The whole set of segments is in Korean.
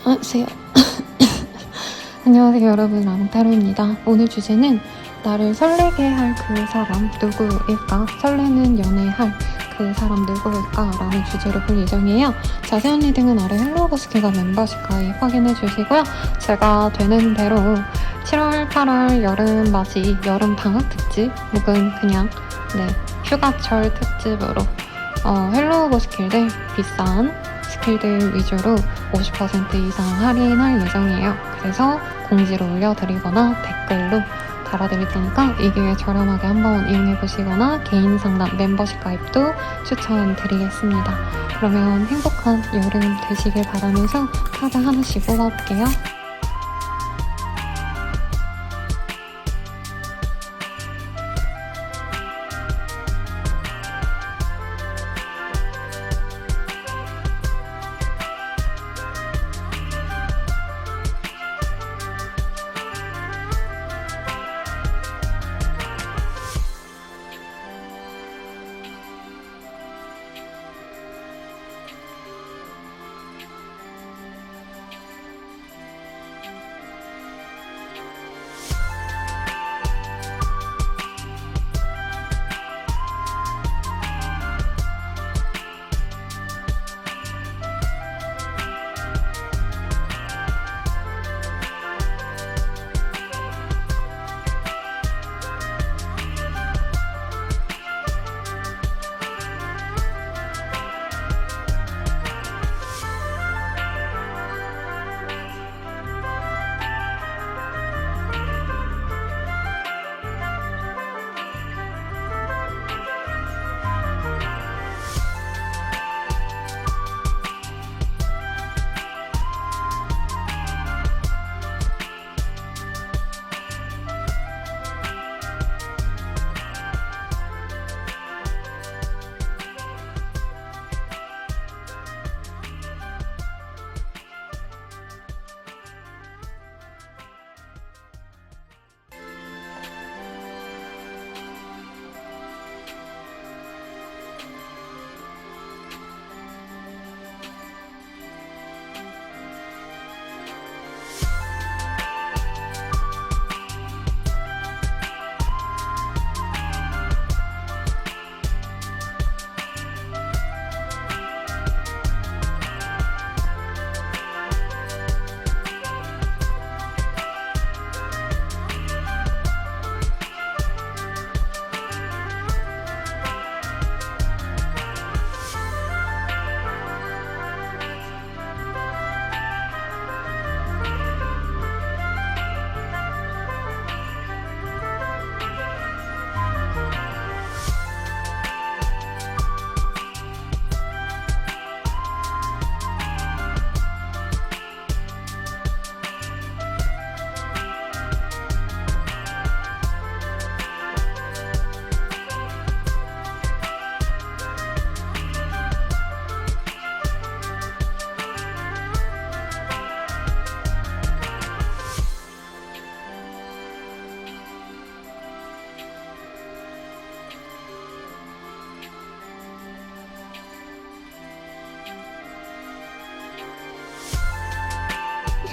안녕하세요. 안녕하세요 여러분, 라몽타로입니다. 오늘 주제는 나를 설레게 할 그 사람 누구일까? 설레는 연애할 그 사람 누구일까? 라는 주제로 볼 예정이에요. 자세한 리딩은 아래 헬로우버스키가 멤버십 가입 확인해 주시고요. 제가 되는 대로 7월, 8월 여름 맞이 여름 방학 특집 혹은 그냥 휴가철 특집으로 헬로우버스킬들 비싼 스킬들 위주로 50% 이상 할인할 예정이에요. 그래서 공지로 올려드리거나 댓글로 달아드릴 테니까 이 기회에 저렴하게 한번 이용해보시거나 개인 상담 멤버십 가입도 추천드리겠습니다. 그러면 행복한 여름 되시길 바라면서 카드 하나씩 뽑아볼게요.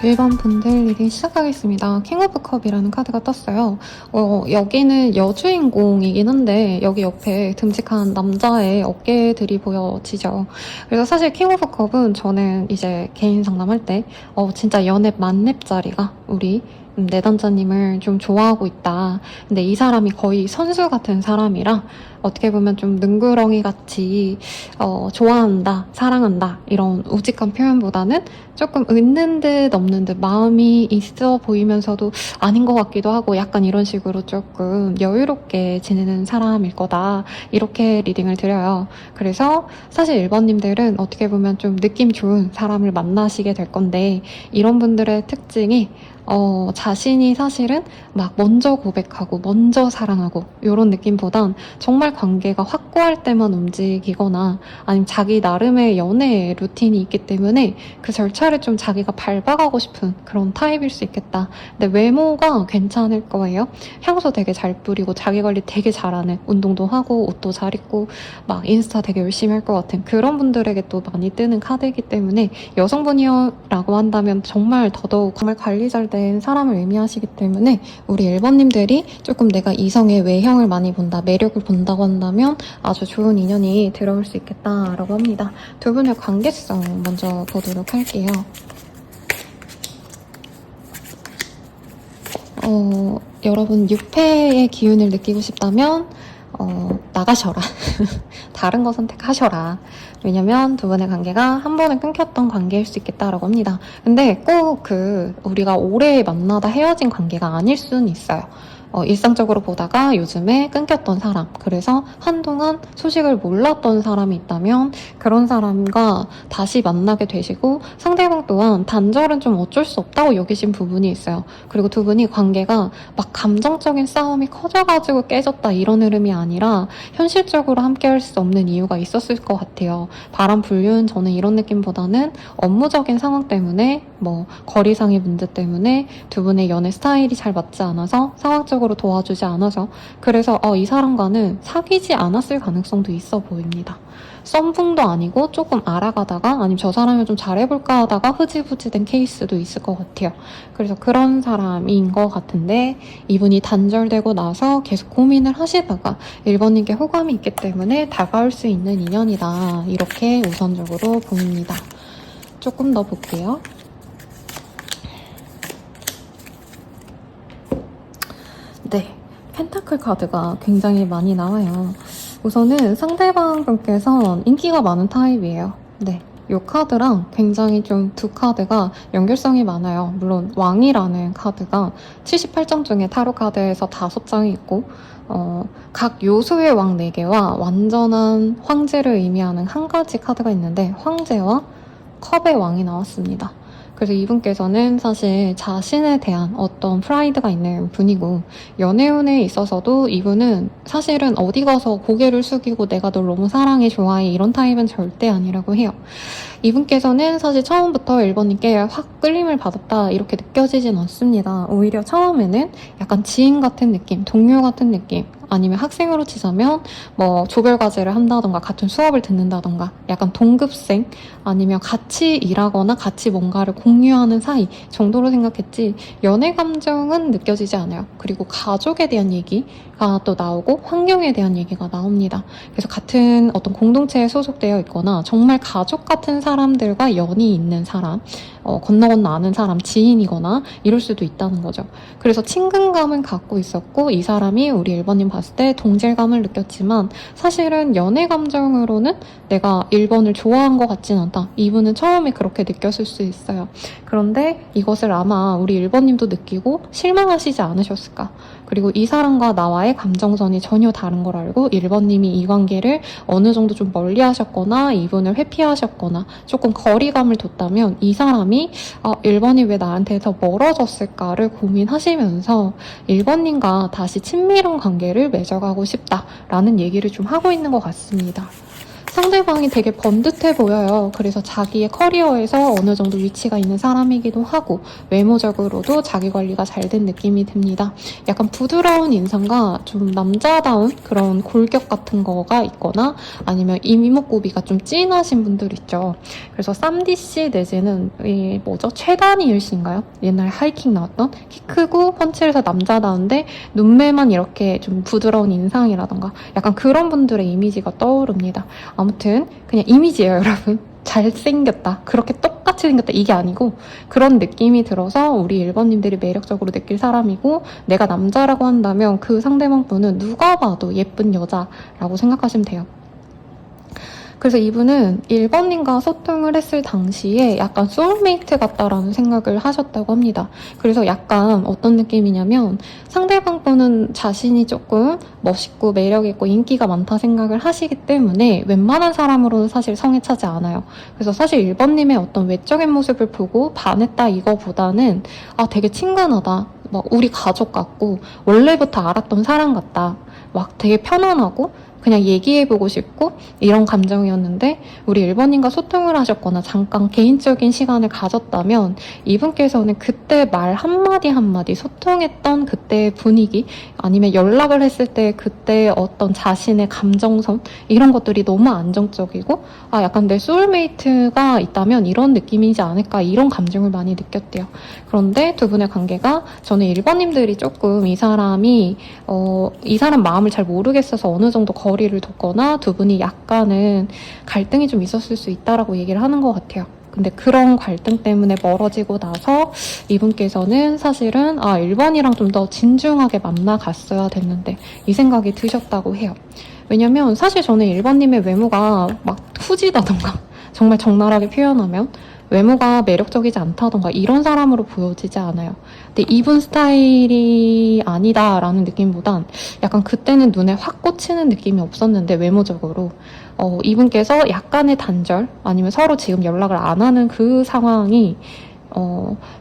일반 분들 리딩 시작하겠습니다. 킹 오브 컵이라는 카드가 떴어요. 여기는 여주인공이긴 한데 여기 옆에 듬직한 남자의 어깨들이 보여지죠. 그래서 사실 킹 오브 컵은 저는 이제 개인 상담할 때 진짜 연애 만렙 자리가 우리 내담자님을 좀 좋아하고 있다. 근데 이 사람이 거의 선수 같은 사람이라 어떻게 보면 좀 능구렁이 같이 좋아한다, 사랑한다 이런 우직한 표현보다는 조금 있는 듯 없는 듯 마음이 있어 보이면서도 아닌 것 같기도 하고 약간 이런 식으로 조금 여유롭게 지내는 사람일 거다 이렇게 리딩을 드려요. 그래서 사실 1번님들은 어떻게 보면 좀 느낌 좋은 사람을 만나시게 될 건데 이런 분들의 특징이 자신이 사실은 막 먼저 고백하고 먼저 사랑하고 이런 느낌보단 정말 관계가 확고할 때만 움직이거나 아니면 자기 나름의 연애 루틴이 있기 때문에 그 절차를 좀 자기가 밟아가고 싶은 그런 타입일 수 있겠다. 근데 외모가 괜찮을 거예요. 향수 되게 잘 뿌리고 자기 관리 되게 잘하는, 운동도 하고 옷도 잘 입고 막 인스타 되게 열심히 할 것 같은 그런 분들에게 또 많이 뜨는 카드이기 때문에 여성분이라고 한다면 정말 더더욱 정말 관리 잘 된 사람을 의미하시기 때문에 우리 1번님들이 조금 내가 이성의 외형을 많이 본다, 매력을 본다고 한다면 아주 좋은 인연이 들어올 수 있겠다라고 합니다. 두 분의 관계성 먼저 보도록 할게요. 여러분 6패의 기운을 느끼고 싶다면 나가셔라. 다른 거 선택하셔라. 왜냐면 두 분의 관계가 한 번에 끊겼던 관계일 수 있겠다라고 합니다. 근데 꼭 우리가 오래 만나다 헤어진 관계가 아닐 수는 있어요. 일상적으로 보다가 요즘에 끊겼던 사람, 그래서 한동안 소식을 몰랐던 사람이 있다면 그런 사람과 다시 만나게 되시고 상대방 또한 단절은 좀 어쩔 수 없다고 여기신 부분이 있어요. 그리고 두 분이 관계가 막 감정적인 싸움이 커져가지고 깨졌다 이런 흐름이 아니라 현실적으로 함께 할 수 없는 이유가 있었을 것 같아요. 바람 불륜, 저는 이런 느낌보다는 업무적인 상황 때문에 거리상의 문제 때문에 두 분의 연애 스타일이 잘 맞지 않아서 상황적으로 도와주지 않아서 그래서 이 사람과는 사귀지 않았을 가능성도 있어 보입니다. 썸붕도 아니고 조금 알아가다가 아니면 저 사람을 좀 잘해볼까 하다가 흐지부지 된 케이스도 있을 것 같아요. 그래서 그런 사람인 것 같은데 이분이 단절되고 나서 계속 고민을 하시다가 1번님께 호감이 있기 때문에 다가올 수 있는 인연이다. 이렇게 우선적으로 보입니다. 조금 더 볼게요. 네, 펜타클 카드가 굉장히 많이 나와요. 우선은 상대방분께서 인기가 많은 타입이에요. 네, 이 카드랑 굉장히 좀 두 카드가 연결성이 많아요. 물론 왕이라는 카드가 78장 중에 타로 카드에서 5장이 있고 각 요소의 왕 4개와 완전한 황제를 의미하는 한 가지 카드가 있는데 황제와 컵의 왕이 나왔습니다. 그래서 이분께서는 사실 자신에 대한 어떤 프라이드가 있는 분이고 연애운에 있어서도 이분은 사실은 어디 가서 고개를 숙이고 내가 널 너무 사랑해 좋아해 이런 타입은 절대 아니라고 해요. 이분께서는 사실 처음부터 1번님께 확 끌림을 받았다 이렇게 느껴지진 않습니다. 오히려 처음에는 약간 지인 같은 느낌, 동료 같은 느낌, 아니면 학생으로 치자면 조별과제를 한다던가 같은 수업을 듣는다던가 약간 동급생 아니면 같이 일하거나 같이 뭔가를 공유하는 사이 정도로 생각했지 연애 감정은 느껴지지 않아요. 그리고 가족에 대한 얘기가 또 나오고 환경에 대한 얘기가 나옵니다. 그래서 같은 어떤 공동체에 소속되어 있거나 정말 가족 같은 사람들과 연이 있는 사람, 건너 아는 사람, 지인이거나 이럴 수도 있다는 거죠. 그래서 친근감은 갖고 있었고 이 사람이 우리 1번님 봤을 때 동질감을 느꼈지만 사실은 연애 감정으로는 내가 1번을 좋아한 것 같진 않다. 이분은 처음에 그렇게 느꼈을 수 있어요. 그런데 이것을 아마 우리 1번님도 느끼고 실망하시지 않으셨을까. 그리고 이 사람과 나와의 감정선이 전혀 다른 걸 알고 1번님이 이 관계를 어느 정도 좀 멀리 하셨거나 이분을 회피하셨거나 조금 거리감을 뒀다면 이 사람이 1번이 왜 나한테 더 멀어졌을까를 고민하시면서 1번님과 다시 친밀한 관계를 맺어가고 싶다라는 얘기를 좀 하고 있는 것 같습니다. 상대방이 되게 번듯해 보여요. 그래서 자기의 커리어에서 어느 정도 위치가 있는 사람이기도 하고 외모적으로도 자기 관리가 잘 된 느낌이 듭니다. 약간 부드러운 인상과 좀 남자다운 그런 골격 같은 거가 있거나 아니면 이목구비가 좀 진하신 분들 있죠. 그래서 쌈디씨 내지는 최다니엘 씨인가요? 옛날에 하이킹 나왔던 키 크고 펀치에서 남자다운데 눈매만 이렇게 좀 부드러운 인상이라던가 약간 그런 분들의 이미지가 떠오릅니다. 아무튼 그냥 이미지예요, 여러분. 잘생겼다, 그렇게 똑같이 생겼다 이게 아니고 그런 느낌이 들어서 우리 1번님들이 매력적으로 느낄 사람이고 내가 남자라고 한다면 그 상대방 분은 누가 봐도 예쁜 여자라고 생각하시면 돼요. 그래서 이분은 1번님과 소통을 했을 당시에 약간 소울메이트 같다라는 생각을 하셨다고 합니다. 그래서 약간 어떤 느낌이냐면 상대방 분은 자신이 조금 멋있고 매력있고 인기가 많다 생각을 하시기 때문에 웬만한 사람으로는 사실 성에 차지 않아요. 그래서 사실 1번님의 어떤 외적인 모습을 보고 반했다 이거보다는 되게 친근하다, 우리 가족 같고 원래부터 알았던 사람 같다, 막 되게 편안하고 그냥 얘기해보고 싶고 이런 감정이었는데 우리 1번님과 소통을 하셨거나 잠깐 개인적인 시간을 가졌다면 이분께서는 그때 말 한마디 한마디 소통했던 그때의 분위기 아니면 연락을 했을 때 그때 어떤 자신의 감정선 이런 것들이 너무 안정적이고 아 약간 내 소울메이트가 있다면 이런 느낌이지 않을까 이런 감정을 많이 느꼈대요. 그런데 두 분의 관계가 저는 1번님들이 조금 이 사람 마음을 잘 모르겠어서 어느 정도 거리를 뒀거나 두 분이 약간은 갈등이 좀 있었을 수 있다라고 얘기를 하는 것 같아요. 근데 그런 갈등 때문에 멀어지고 나서 이분께서는 사실은 1번이랑 좀 더 진중하게 만나갔어야 됐는데 이 생각이 드셨다고 해요. 왜냐면 사실 저는 1번님의 외모가 막 후지다던가 정말 적나라하게 표현하면 외모가 매력적이지 않다던가 이런 사람으로 보여지지 않아요. 근데 이분 스타일이 아니다라는 느낌보단 약간 그때는 눈에 확 꽂히는 느낌이 없었는데 외모적으로 이분께서 약간의 단절 아니면 서로 지금 연락을 안 하는 그 상황이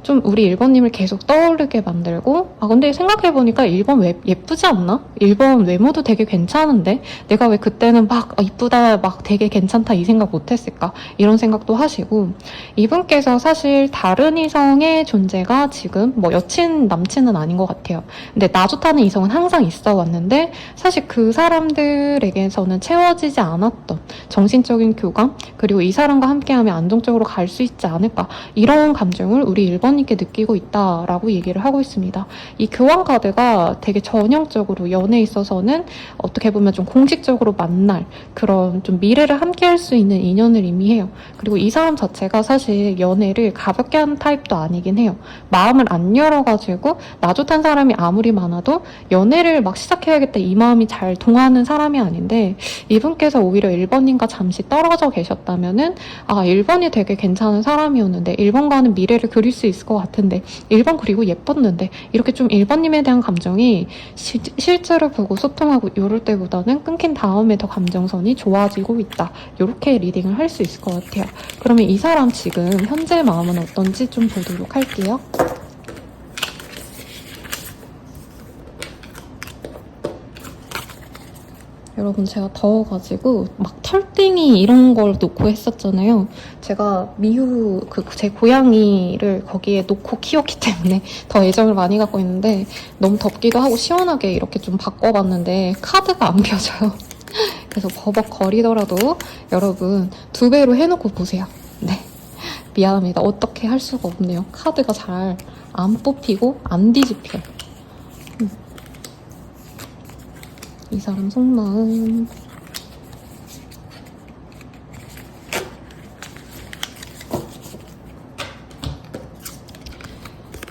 좀 우리 1번님을 계속 떠오르게 만들고 근데 생각해보니까 1번 예쁘지 않나? 1번 외모도 되게 괜찮은데 내가 왜 그때는 막 이쁘다 막 되게 괜찮다 이 생각 못했을까? 이런 생각도 하시고 이분께서 사실 다른 이성의 존재가 지금 뭐 여친 남친은 아닌 것 같아요. 근데 나 좋다는 이성은 항상 있어 왔는데 사실 그 사람들에게서는 채워지지 않았던 정신적인 교감 그리고 이 사람과 함께하면 안정적으로 갈 수 있지 않을까 이런 감정을 우리 1번님께 느끼고 있다라고 얘기를 하고 있습니다. 이 교환 카드가 되게 전형적으로 연애에 있어서는 어떻게 보면 좀 공식적으로 만날 그런 좀 미래를 함께 할 수 있는 인연을 의미해요. 그리고 이 사람 자체가 사실 연애를 가볍게 하는 타입도 아니긴 해요. 마음을 안 열어가지고 나 좋다는 사람이 아무리 많아도 연애를 막 시작해야겠다 이 마음이 잘 통하는 사람이 아닌데 이분께서 오히려 1번님과 잠시 떨어져 계셨다면은 1번이 되게 괜찮은 사람이었는데 1번과는 미래를 그릴 수 있을 것 같은데 1번 그리고 예뻤는데 이렇게 좀 1번님에 대한 감정이 실제로 보고 소통하고 이럴 때보다는 끊긴 다음에 더 감정선이 좋아지고 있다. 이렇게 리딩을 할 수 있을 것 같아요. 그러면 이 사람 지금 현재 마음은 어떤지 좀 보도록 할게요. 여러분 제가 더워가지고 막 털땡이 이런 걸 놓고 했었잖아요. 제가 미우 제 고양이를 거기에 놓고 키웠기 때문에 더 애정을 많이 갖고 있는데 너무 덥기도 하고 시원하게 이렇게 좀 바꿔봤는데 카드가 안 펴져요. 그래서 버벅거리더라도 여러분 2배로 해놓고 보세요. 네, 미안합니다. 어떻게 할 수가 없네요. 카드가 잘 안 뽑히고 안 뒤집혀요. 이 사람 속마음.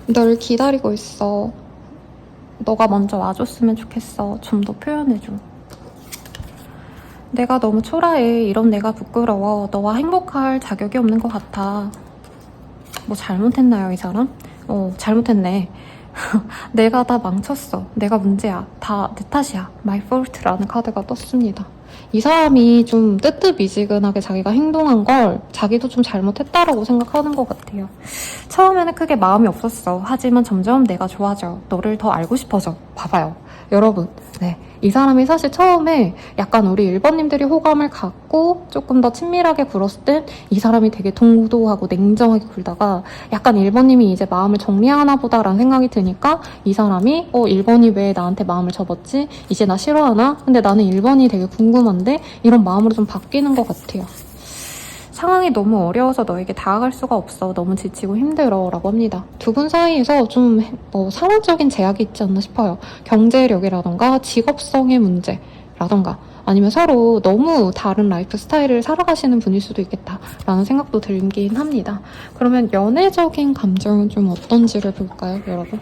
널 기다리고 있어. 너가 먼저 와줬으면 좋겠어. 좀 더 표현해줘. 내가 너무 초라해. 이런 내가 부끄러워. 너와 행복할 자격이 없는 것 같아. 뭐 잘못했나요, 이 사람? 잘못했네. 내가 다 망쳤어. 내가 문제야. 다 내 탓이야. My fault라는 카드가 떴습니다. 이 사람이 좀 뜨뜻미지근하게 자기가 행동한 걸 자기도 좀 잘못했다라고 생각하는 것 같아요. 처음에는 크게 마음이 없었어. 하지만 점점 내가 좋아져. 너를 더 알고 싶어져. 봐봐요. 여러분, 네. 이 사람이 사실 처음에 약간 우리 1번님들이 호감을 갖고 조금 더 친밀하게 굴었을 땐 이 사람이 되게 동도하고 냉정하게 굴다가 약간 1번님이 이제 마음을 정리하나 보다라는 생각이 드니까 이 사람이 1번이 왜 나한테 마음을 접었지? 이제 나 싫어하나? 근데 나는 1번이 되게 궁금한데 이런 마음으로 좀 바뀌는 것 같아요. 상황이 너무 어려워서 너에게 다가갈 수가 없어. 너무 지치고 힘들어 라고 합니다. 두 분 사이에서 좀 상황적인 제약이 있지 않나 싶어요. 경제력이라던가 직업성의 문제라던가 아니면 서로 너무 다른 라이프 스타일을 살아가시는 분일 수도 있겠다라는 생각도 들긴 합니다. 그러면 연애적인 감정은 좀 어떤지를 볼까요, 여러분?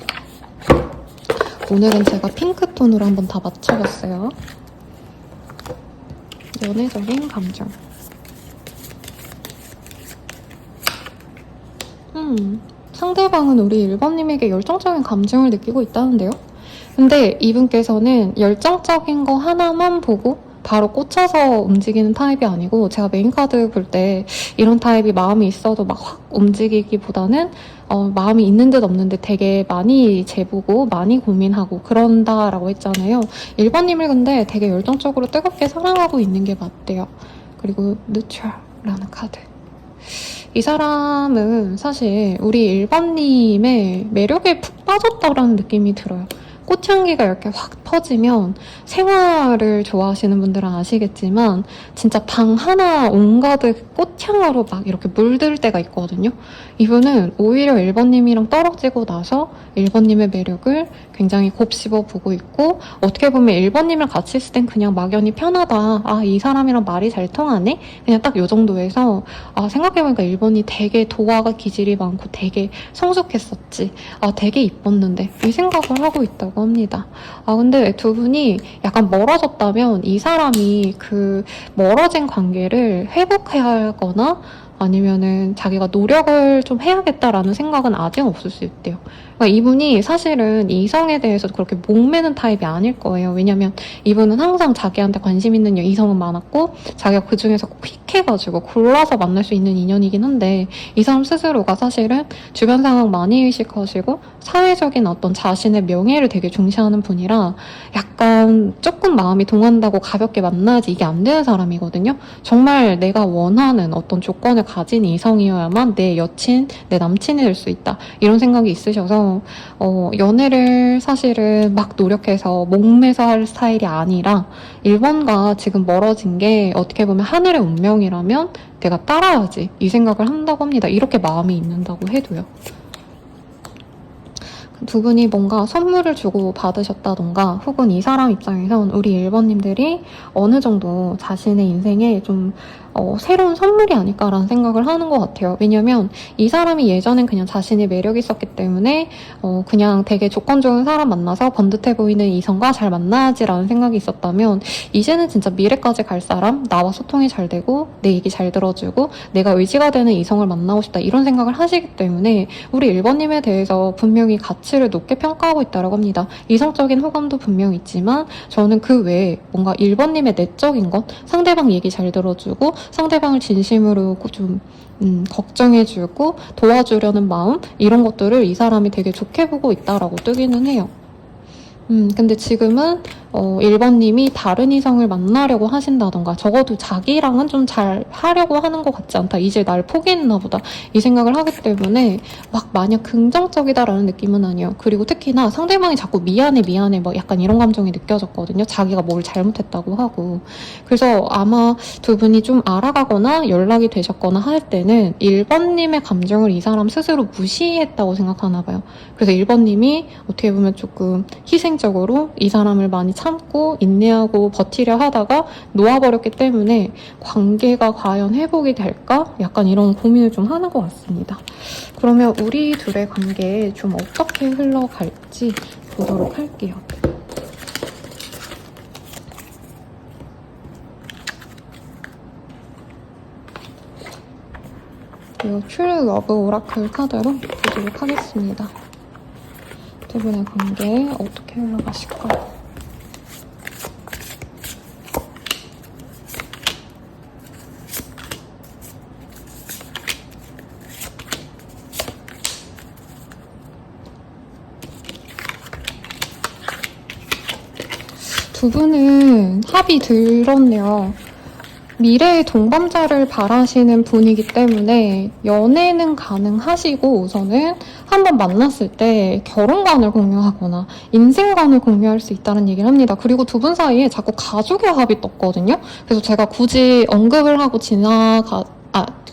오늘은 제가 핑크톤으로 한번 다 맞춰봤어요. 연애적인 감정. 상대방은 우리 1번님에게 열정적인 감정을 느끼고 있다는데요? 근데 이분께서는 열정적인 거 하나만 보고 바로 꽂혀서 움직이는 타입이 아니고 제가 메인카드 볼 때 이런 타입이 마음이 있어도 막 확 움직이기보다는 마음이 있는 듯 없는 듯 되게 많이 재보고 많이 고민하고 그런다라고 했잖아요. 1번님을 근데 되게 열정적으로 뜨겁게 사랑하고 있는 게 맞대요. 그리고 뉴트럴라는 카드. 이 사람은 사실 우리 1번님의 매력에 푹 빠졌다라는 느낌이 들어요. 꽃향기가 이렇게 확 퍼지면 생화를 좋아하시는 분들은 아시겠지만 진짜 방 하나 온가득 꽃향으로 막 이렇게 물들 때가 있거든요. 이분은 오히려 1번님이랑 떨어지고 나서 1번님의 매력을 굉장히 곱씹어 보고 있고 어떻게 보면 1번님이랑 같이 있을 땐 그냥 막연히 편하다. 아, 이 사람이랑 말이 잘 통하네? 그냥 딱 요 정도에서 생각해보니까 1번이 되게 도화가 기질이 많고 되게 성숙했었지. 되게 이뻤는데 이 생각을 하고 있다고 합니다. 근데 두 분이 약간 멀어졌다면 이 사람이 그 멀어진 관계를 회복해야 하거나 아니면은 자기가 노력을 좀 해야겠다라는 생각은 아직 없을 수 있대요. 그러니까 이분이 사실은 이성에 대해서 그렇게 목매는 타입이 아닐 거예요. 왜냐면 이분은 항상 자기한테 관심 있는 이성은 많았고 자기가 그 중에서 픽해가지고 골라서 만날 수 있는 인연이긴 한데 이 사람 스스로가 사실은 주변 상황 많이 의식하시고 사회적인 어떤 자신의 명예를 되게 중시하는 분이라 약간 조금 마음이 동한다고 가볍게 만나지 이게 안 되는 사람이거든요. 정말 내가 원하는 어떤 조건을 가진 이성이어야만 내 여친, 내 남친이 될 수 있다. 이런 생각이 있으셔서 연애를 사실은 막 노력해서 목매서 할 스타일이 아니라 1번과 지금 멀어진 게 어떻게 보면 하늘의 운명이라면 내가 따라야지 이 생각을 한다고 합니다. 이렇게 마음이 있는다고 해도요. 두 분이 뭔가 선물을 주고 받으셨다던가 혹은 이 사람 입장에선 우리 1번님들이 어느 정도 자신의 인생에 좀 새로운 선물이 아닐까라는 생각을 하는 것 같아요. 왜냐면 이 사람이 예전엔 그냥 자신의 매력이 있었기 때문에 그냥 되게 조건 좋은 사람 만나서 번듯해 보이는 이성과 잘 만나야지라는 생각이 있었다면 이제는 진짜 미래까지 갈 사람, 나와 소통이 잘 되고 내 얘기 잘 들어주고 내가 의지가 되는 이성을 만나고 싶다 이런 생각을 하시기 때문에 우리 1번님에 대해서 분명히 가치를 높게 평가하고 있다고 합니다. 이성적인 호감도 분명 있지만 저는 그 외에 뭔가 1번님의 내적인 것, 상대방 얘기 잘 들어주고 상대방을 진심으로 좀 걱정해주고 도와주려는 마음 이런 것들을 이 사람이 되게 좋게 보고 있다라고 뜨기는 해요. 근데 지금은 1번님이 다른 이성을 만나려고 하신다던가 적어도 자기랑은 좀 잘 하려고 하는 것 같지 않다. 이제 날 포기했나 보다. 이 생각을 하기 때문에 막 마냥 긍정적이다라는 느낌은 아니에요. 그리고 특히나 상대방이 자꾸 미안해 막 약간 이런 감정이 느껴졌거든요. 자기가 뭘 잘못했다고 하고. 그래서 아마 두 분이 좀 알아가거나 연락이 되셨거나 할 때는 1번님의 감정을 이 사람 스스로 무시했다고 생각하나 봐요. 그래서 1번님이 어떻게 보면 조금 희생적으로 이 사람을 많이 참고 인내하고 버티려 하다가 놓아버렸기 때문에 관계가 과연 회복이 될까? 약간 이런 고민을 좀 하는 것 같습니다. 그러면 우리 둘의 관계 좀 어떻게 흘러갈지 보도록 할게요. 이 트루 러브 오라클 카드로 보도록 하겠습니다. 두 분의 관계 어떻게 흘러가실까요? 두 분은 합이 들었네요. 미래의 동반자를 바라시는 분이기 때문에 연애는 가능하시고 우선은 한번 만났을 때 결혼관을 공유하거나 인생관을 공유할 수 있다는 얘기를 합니다. 그리고 두 분 사이에 자꾸 가족의 합이 떴거든요. 그래서 제가 굳이 언급을 하고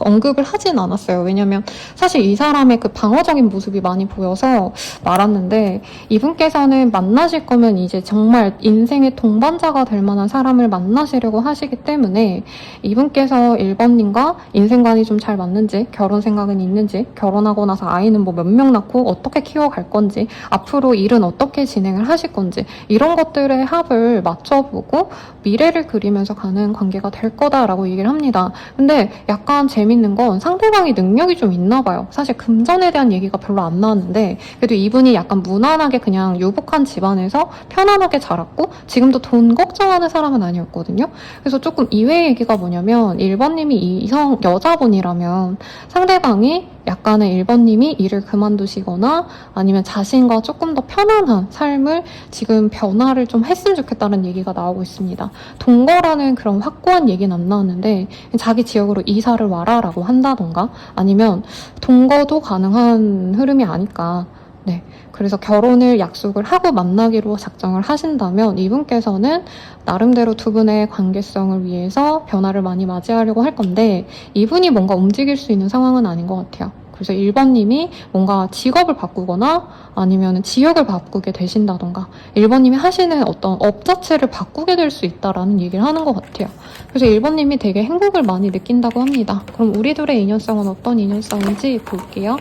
언급을 하진 않았어요. 왜냐면 사실 이 사람의 그 방어적인 모습이 많이 보여서 말았는데 이분께서는 만나실 거면 이제 정말 인생의 동반자가 될 만한 사람을 만나시려고 하시기 때문에 이분께서 1번님과 인생관이 좀 잘 맞는지 결혼 생각은 있는지 결혼하고 나서 아이는 뭐 몇 명 낳고 어떻게 키워갈 건지 앞으로 일은 어떻게 진행을 하실 건지 이런 것들의 합을 맞춰보고 미래를 그리면서 가는 관계가 될 거다라고 얘기를 합니다. 근데 약간 재미 재밌는 건 상대방이 능력이 좀 있나 봐요. 사실 금전에 대한 얘기가 별로 안 나왔는데 그래도 이분이 약간 무난하게 그냥 유복한 집안에서 편안하게 자랐고 지금도 돈 걱정하는 사람은 아니었거든요. 그래서 조금 이외의 얘기가 뭐냐면 1번님이 이성 여자분이라면 상대방이 약간의 1번님이 일을 그만두시거나 아니면 자신과 조금 더 편안한 삶을 지금 변화를 좀 했으면 좋겠다는 얘기가 나오고 있습니다. 동거라는 그런 확고한 얘기는 안 나왔는데 자기 지역으로 이사를 와라라고 한다던가 아니면 동거도 가능한 흐름이 아닐까. 네. 그래서 결혼을 약속을 하고 만나기로 작정을 하신다면 이분께서는 나름대로 두 분의 관계성을 위해서 변화를 많이 맞이하려고 할 건데 이분이 뭔가 움직일 수 있는 상황은 아닌 것 같아요. 그래서 1번님이 뭔가 직업을 바꾸거나 아니면 지역을 바꾸게 되신다던가 1번님이 하시는 어떤 업 자체를 바꾸게 될 수 있다라는 얘기를 하는 것 같아요. 그래서 1번님이 되게 행복을 많이 느낀다고 합니다. 그럼 우리 둘의 인연성은 어떤 인연성인지 볼게요.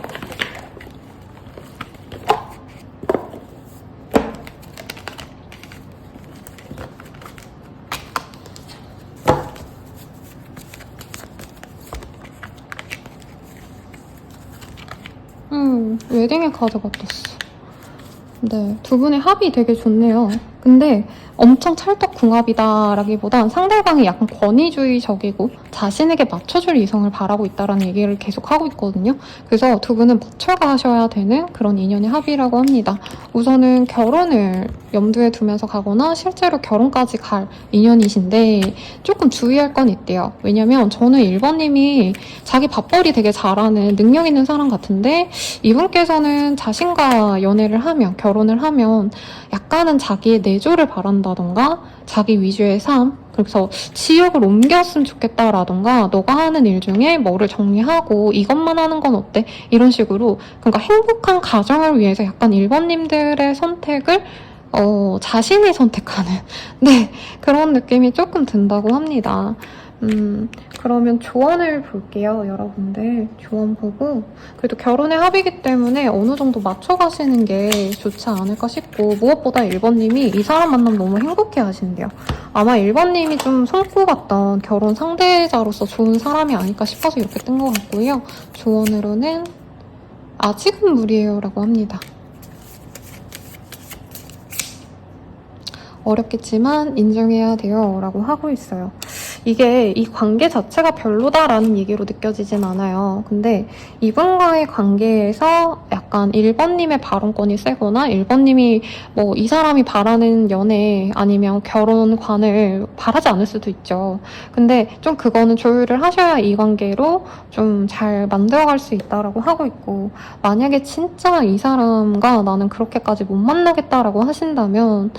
웨딩의 카드가 떴어. 네, 두 분의 합이 되게 좋네요. 근데 엄청 찰떡궁합이다라기보단 상대방이 약간 권위주의적이고 자신에게 맞춰줄 이성을 바라고 있다라는 얘기를 계속 하고 있거든요. 그래서 두 분은 맞춰가셔야 되는 그런 인연의 합이라고 합니다. 우선은 결혼을 염두에 두면서 가거나 실제로 결혼까지 갈 인연이신데 조금 주의할 건 있대요. 왜냐면 저는 1번님이 자기 밥벌이 되게 잘하는 능력 있는 사람 같은데 이분께서는 자신과 연애를 하면 결혼을 하면 약간은 자기의 내조를 바란다던가 자기 위주의 삶 그래서 지역을 옮겼으면 좋겠다라던가 너가 하는 일 중에 뭐를 정리하고 이것만 하는 건 어때? 이런 식으로 그러니까 행복한 가정을 위해서 약간 1번님들의 선택을 자신이 선택하는 네 그런 느낌이 조금 든다고 합니다. 그러면 조언을 볼게요, 여러분들. 조언 보고 그래도 결혼의 합이기 때문에 어느 정도 맞춰가시는 게 좋지 않을까 싶고 무엇보다 1번님이 이 사람 만나면 너무 행복해 하신대요. 아마 1번님이 좀 손꼽았던 결혼 상대자로서 좋은 사람이 아닐까 싶어서 이렇게 뜬 것 같고요. 조언으로는 아직은 무리예요 라고 합니다. 어렵겠지만 인정해야 돼요 라고 하고 있어요. 이게 이 관계 자체가 별로다라는 얘기로 느껴지진 않아요. 근데 이분과의 관계에서 약간 1번님의 발언권이 세거나 1번님이 뭐 이 사람이 바라는 연애 아니면 결혼관을 바라지 않을 수도 있죠. 근데 좀 그거는 조율을 하셔야 이 관계로 좀 잘 만들어갈 수 있다라고 하고 있고 만약에 진짜 이 사람과 나는 그렇게까지 못 만나겠다라고 하신다면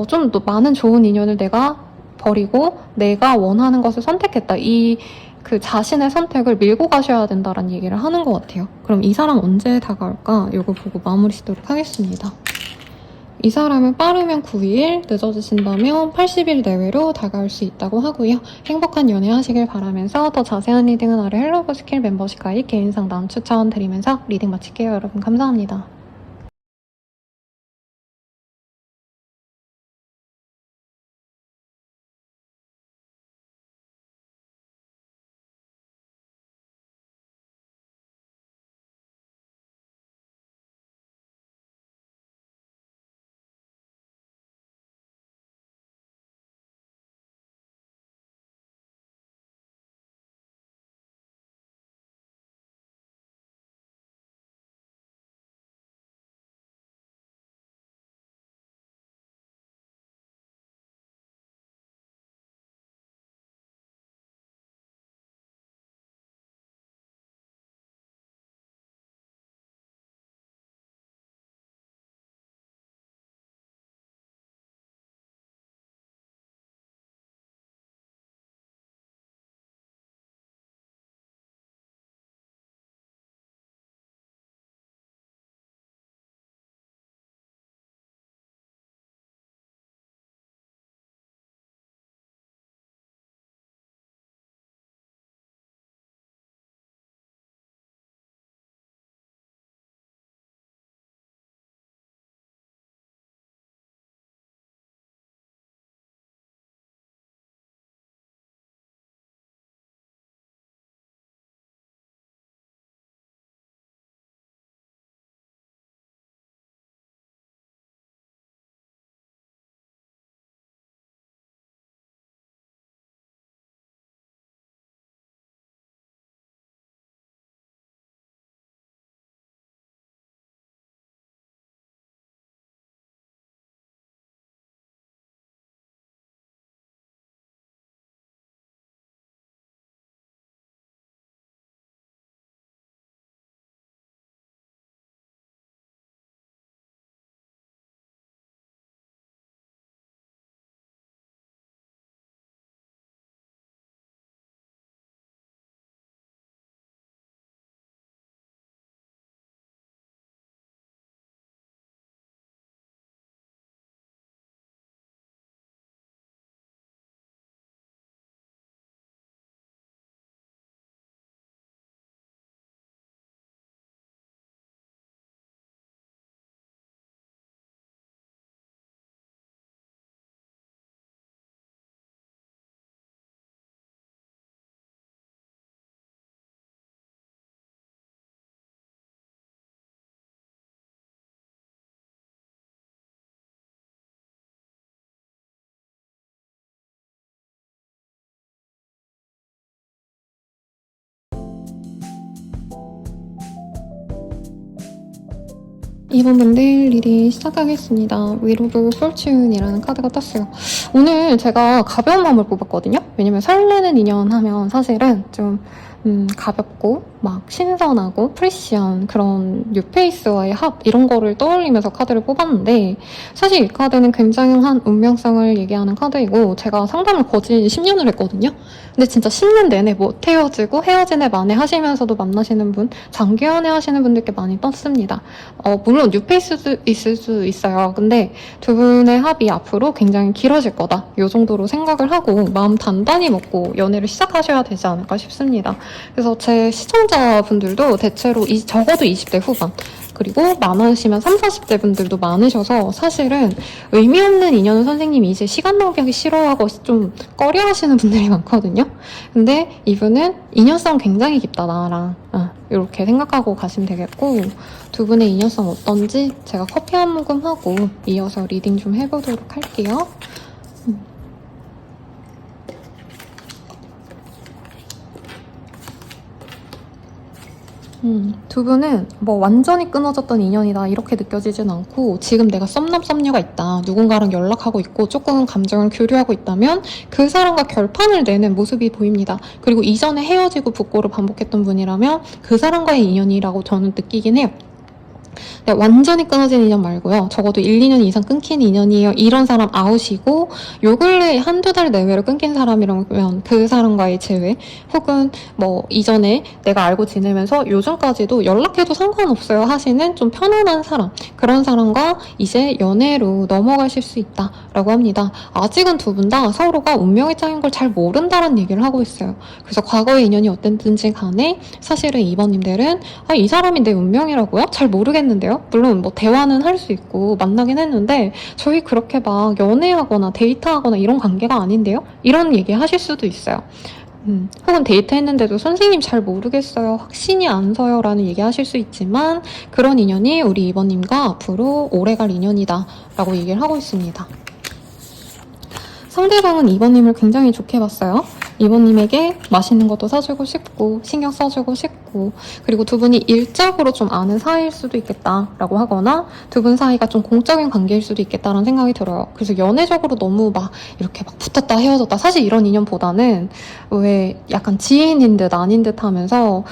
좀 더 많은 좋은 인연을 내가 버리고 내가 원하는 것을 선택했다. 그 자신의 선택을 밀고 가셔야 된다라는 얘기를 하는 것 같아요. 그럼 이 사람 언제 다가올까? 이거 보고 마무리 짓도록 하겠습니다. 이 사람은 빠르면 9일, 늦어지신다면 80일 내외로 다가올 수 있다고 하고요. 행복한 연애 하시길 바라면서 더 자세한 리딩은 아래 헬로우 스킬 멤버십 가입 개인 상담 추천드리면서 리딩 마칠게요. 여러분 감사합니다. 이번 릴이 시작하겠습니다. Wheel of Fortune이라는 카드가 떴어요. 오늘 제가 가벼운 마음을 뽑았거든요. 왜냐면 설레는 인연 하면 사실은 좀 가볍고 막 신선하고 프레시한 그런 뉴페이스와의 합 이런 거를 떠올리면서 카드를 뽑았는데 사실 이 카드는 굉장한 운명성을 얘기하는 카드이고 제가 상담을 거진 10년을 했거든요. 근데 진짜 10년 내내 못 헤어지고 헤어진 애 만에 하시면서도 만나시는 분, 장기 연애 하시는 분들께 많이 떴습니다. 물론 뉴페이스도 있을 수 있어요. 근데 두 분의 합이 앞으로 굉장히 길어질 거다. 이 정도로 생각을 하고 마음 단단히 먹고 연애를 시작하셔야 되지 않을까 싶습니다. 그래서 제 시청자분들도 대체로 적어도 20대 후반 그리고 많으시면 30, 40대 분들도 많으셔서 사실은 의미 없는 인연은 선생님이 이제 시간 낭비하기 싫어하고 좀 꺼려 하시는 분들이 많거든요. 근데 이분은 인연성 굉장히 깊다 나랑 이렇게 생각하고 가시면 되겠고 두 분의 인연성 어떤지 제가 커피 한 모금 하고 이어서 리딩 좀 해보도록 할게요. 두 분은 뭐 완전히 끊어졌던 인연이다 이렇게 느껴지진 않고 지금 내가 썸남 썸녀가 있다 누군가랑 연락하고 있고 조금 감정을 교류하고 있다면 그 사람과 결판을 내는 모습이 보입니다. 그리고 이전에 헤어지고 붙고를 반복했던 분이라면 그 사람과의 인연이라고 저는 느끼긴 해요. 네, 완전히 끊어진 인연 말고요. 적어도 1, 2년 이상 끊긴 인연이에요. 이런 사람 아웃이고 요 근래 한두 달 내외로 끊긴 사람이라면 그 사람과의 재회 혹은 뭐 이전에 내가 알고 지내면서 요즘까지도 연락해도 상관없어요 하시는 좀 편안한 사람 그런 사람과 이제 연애로 넘어가실 수 있다라고 합니다. 아직은 두 분 다 서로가 운명의 짝인 걸 잘 모른다는 얘기를 하고 있어요. 그래서 과거의 인연이 어땠든지 간에 사실은 이번님들은 이 사람이 내 운명이라고요? 잘 모르겠는데요? 물론 뭐 대화는 할 수 있고 만나긴 했는데 저희 그렇게 막 연애하거나 데이트하거나 이런 관계가 아닌데요? 이런 얘기 하실 수도 있어요. 혹은 데이트했는데도 선생님 잘 모르겠어요. 확신이 안 서요. 라는 얘기 하실 수 있지만 그런 인연이 우리 이번님과 앞으로 오래갈 인연이다 라고 얘기를 하고 있습니다. 상대방은 이번님을 굉장히 좋게 봤어요. 이번님에게 맛있는 것도 사주고 싶고 신경 써주고 싶고 그리고 두 분이 일적으로 좀 아는 사이일 수도 있겠다라고 하거나 두 분 사이가 좀 공적인 관계일 수도 있겠다라는 생각이 들어요. 그래서 연애적으로 너무 막 이렇게 막 붙었다 헤어졌다 사실 이런 인연보다는 왜 약간 지인인 듯 아닌 듯 하면서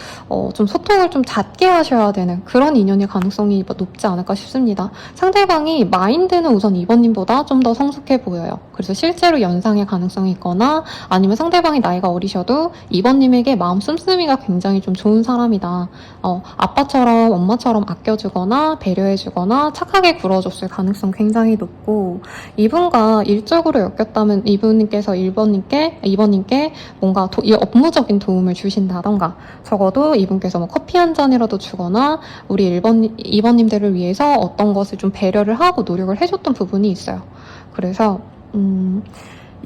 좀 소통을 좀 잦게 하셔야 되는 그런 인연의 가능성이 높지 않을까 싶습니다. 상대방이 마인드는 우선 이번님보다 좀 더 성숙해 보여요. 그래서 실제로 연상의 가능성이 있거나 아니면 상대방이 나이가 어리셔도 이번님에게 마음 씀씀이가 굉장히 좀 좋은 사람이다. 아빠처럼 엄마처럼 아껴주거나 배려해주거나 착하게 굴어줬을 가능성 굉장히 높고 이분과 일적으로 엮였다면 이분께서 이번님께 뭔가 업무적인 도움을 주신다던가 적어도 이분께서 뭐 커피 한 잔이라도 주거나 우리 이번님들을 위해서 어떤 것을 좀 배려를 하고 노력을 해줬던 부분이 있어요. 그래서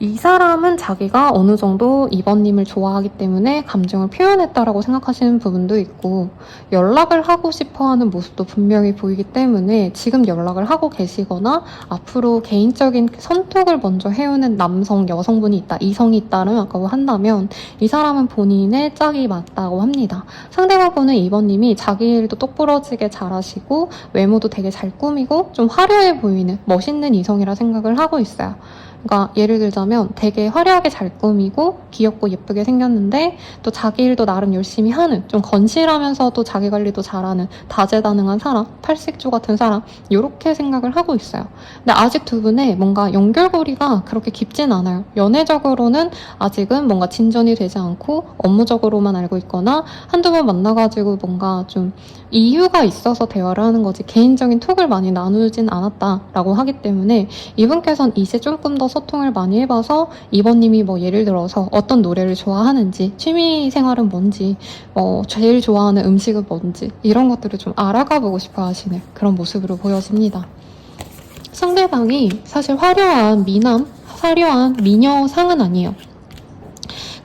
이 사람은 자기가 어느 정도 이번님을 좋아하기 때문에 감정을 표현했다라고 생각하시는 부분도 있고 연락을 하고 싶어하는 모습도 분명히 보이기 때문에 지금 연락을 하고 계시거나 앞으로 개인적인 선택을 먼저 해오는 남성, 여성분이 있다, 이성이 있다라고 한다면 이 사람은 본인의 짝이 맞다고 합니다. 상대방분은 이번님이 자기 일도 똑부러지게 잘하시고 외모도 되게 잘 꾸미고 좀 화려해 보이는 멋있는 이성이라 생각을 하고 있어요. 그러니까 예를 들자면 되게 화려하게 잘 꾸미고 귀엽고 예쁘게 생겼는데 또 자기 일도 나름 열심히 하는 좀 건실하면서도 자기 관리도 잘하는 다재다능한 사람, 팔색조 같은 사람 이렇게 생각을 하고 있어요. 근데 아직 두 분의 뭔가 연결고리가 그렇게 깊진 않아요. 연애적으로는 아직은 뭔가 진전이 되지 않고 업무적으로만 알고 있거나 한두 번 만나가지고 뭔가 좀 이유가 있어서 대화를 하는 거지 개인적인 톡을 많이 나누진 않았다라고 하기 때문에 이분께서는 이제 조금 더 소통을 많이 해봐서 이번님이 뭐 예를 들어서 어떤 노래를 좋아하는지 취미 생활은 뭔지 제일 좋아하는 음식은 뭔지 이런 것들을 좀 알아가보고 싶어 하시는 그런 모습으로 보여집니다. 상대방이 사실 화려한 미녀상은 아니에요.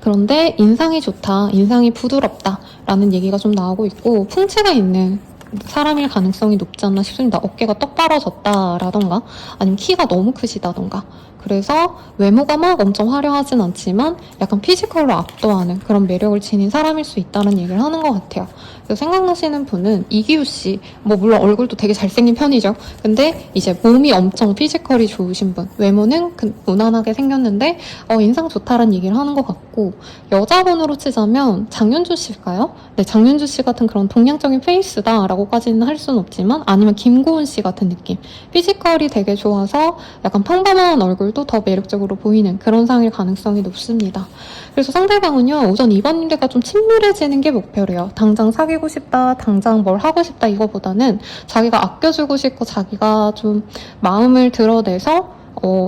그런데 인상이 좋다, 인상이 부드럽다 라는 얘기가 좀 나오고 있고 풍채가 있는 사람일 가능성이 높지 않나 싶습니다. 어깨가 떡 벌어졌다라던가 아니면 키가 너무 크시다던가 그래서 외모가 막 엄청 화려하진 않지만 약간 피지컬로 압도하는 그런 매력을 지닌 사람일 수 있다는 얘기를 하는 것 같아요. 그래서 생각나시는 분은 이기우 씨, 뭐 물론 얼굴도 되게 잘생긴 편이죠. 근데 이제 몸이 엄청 피지컬이 좋으신 분, 외모는 무난하게 생겼는데 인상 좋다라는 얘기를 하는 것 같고, 여자분으로 치자면 장윤주 씨일까요? 네, 장윤주 씨 같은 그런 동양적인 페이스다라고까지는 할 수는 없지만, 아니면 김고은 씨 같은 느낌. 피지컬이 되게 좋아서 약간 평범한 얼굴도 더 매력적으로 보이는 그런 상일 가능성이 높습니다. 그래서 상대방은요, 우선 이번님들과 좀 친밀해지는 게 목표래요. 당장 사귀고 싶다, 당장 뭘 하고 싶다 이거보다는 자기가 아껴주고 싶고 자기가 좀 마음을 드러내서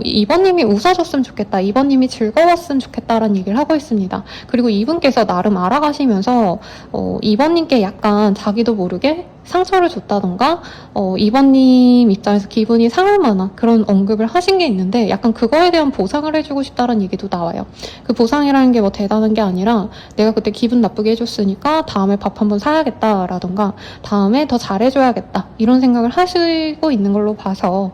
이번님이 웃어줬으면 좋겠다, 이번님이 즐거웠으면 좋겠다라는 얘기를 하고 있습니다. 그리고 이분께서 나름 알아가시면서 이번님께 약간 자기도 모르게 상처를 줬다던가 이번님 입장에서 기분이 상할 만한 그런 언급을 하신 게 있는데, 약간 그거에 대한 보상을 해주고 싶다는 얘기도 나와요. 그 보상이라는 게 뭐 대단한 게 아니라 내가 그때 기분 나쁘게 해줬으니까 다음에 밥 한번 사야겠다라던가 다음에 더 잘해줘야겠다 이런 생각을 하시고 있는 걸로 봐서,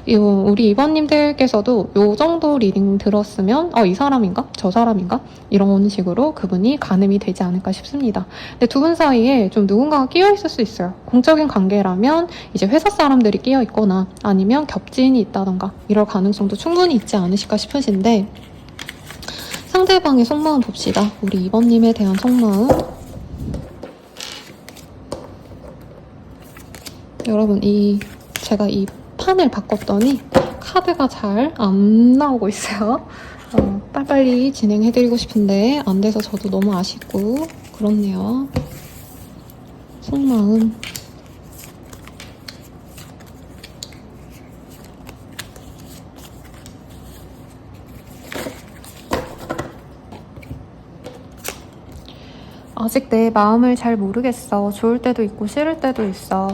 우리 이번님들께서도 요 정도 리딩 들었으면 이 사람인가? 저 사람인가? 이런 식으로 그분이 가늠이 되지 않을까 싶습니다. 근데 두 분 사이에 좀 누군가가 끼어 있을 수 있어요. 공적인 관계라면 이제 회사 사람들이 끼어 있거나 아니면 겹지인이 있다던가 이럴 가능성도 충분히 있지 않으실까 싶으신데, 상대방의 속마음 봅시다. 우리 이번님에 대한 속마음. 여러분, 제가 이 판을 바꿨더니 카드가 잘 안 나오고 있어요. 빨리빨리 진행해드리고 싶은데 안 돼서 저도 너무 아쉽고 그렇네요. 속마음. 아직 내 마음을 잘 모르겠어. 좋을 때도 있고 싫을 때도 있어.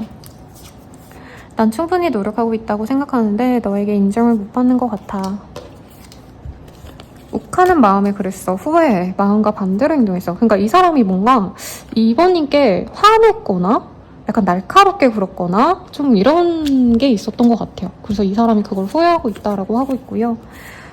난 충분히 노력하고 있다고 생각하는데 너에게 인정을 못 받는 것 같아. 욱하는 마음에 그랬어. 후회해. 마음과 반대로 행동했어. 그러니까 이 사람이 뭔가 이번님께 화냈거나 약간 날카롭게 굴었거나 좀 이런 게 있었던 것 같아요. 그래서 이 사람이 그걸 후회하고 있다라고 하고 있고요.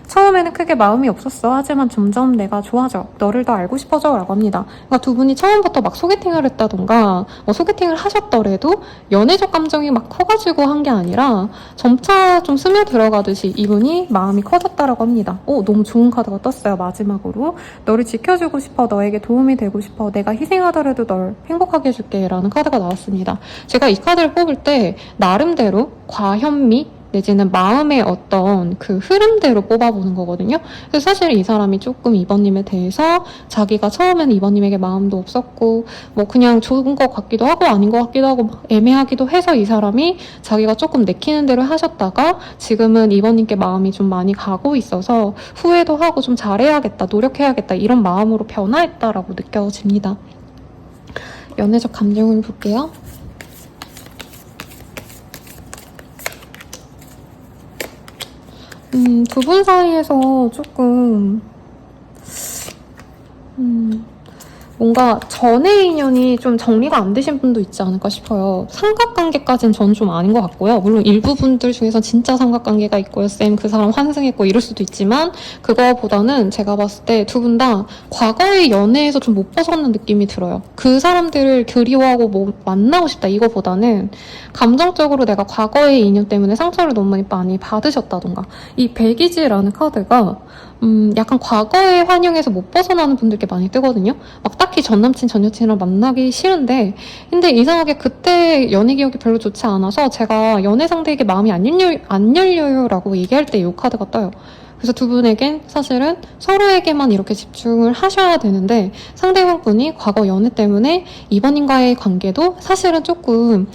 처음에는 크게 마음이 없었어. 하지만 점점 내가 좋아져. 너를 더 알고 싶어져. 라고 합니다. 그러니까 두 분이 처음부터 막 소개팅을 했다던가 소개팅을 하셨더라도 연애적 감정이 막 커가지고 한 게 아니라 점차 좀 스며들어가듯이 이분이 마음이 커졌다라고 합니다. 너무 좋은 카드가 떴어요. 마지막으로. 너를 지켜주고 싶어. 너에게 도움이 되고 싶어. 내가 희생하더라도 널 행복하게 해줄게. 라는 카드가 나왔습니다. 제가 이 카드를 뽑을 때 나름대로 과현미 내지는 마음의 어떤 그 흐름대로 뽑아보는 거거든요. 그래서 사실 이 사람이 조금 이번님에 대해서 자기가 처음에는 이번님에게 마음도 없었고 뭐 그냥 좋은 것 같기도 하고 아닌 것 같기도 하고 막 애매하기도 해서 이 사람이 자기가 조금 내키는 대로 하셨다가 지금은 이번님께 마음이 좀 많이 가고 있어서 후회도 하고 좀 잘해야겠다, 노력해야겠다 이런 마음으로 변화했다라고 느껴집니다. 연애적 감정을 볼게요. 두 분 사이에서 조금 뭔가 전의 인연이 좀 정리가 안 되신 분도 있지 않을까 싶어요. 삼각관계까지는 저는 좀 아닌 것 같고요. 물론 일부 분들 중에서 진짜 삼각관계가 있고요. 쌤 그 사람 환승했고 이럴 수도 있지만 그거보다는 제가 봤을 때 두 분 다 과거의 연애에서 좀 못 벗어난 느낌이 들어요. 그 사람들을 그리워하고 뭐 만나고 싶다 이거보다는 감정적으로 내가 과거의 인연 때문에 상처를 너무 많이 받으셨다던가. 이 백이지라는 카드가 약간 과거의 환영에서 못 벗어나는 분들께 많이 뜨거든요. 막 딱히 전 남친, 전 여친이랑 만나기 싫은데, 근데 이상하게 그때 연애 기억이 별로 좋지 않아서 제가 연애 상대에게 마음이 안 열려요 라고 얘기할 때 이 카드가 떠요. 그래서 두 분에겐 사실은 서로에게만 이렇게 집중을 하셔야 되는데 상대방 분이 과거 연애 때문에 이번님과의 관계도 사실은 조금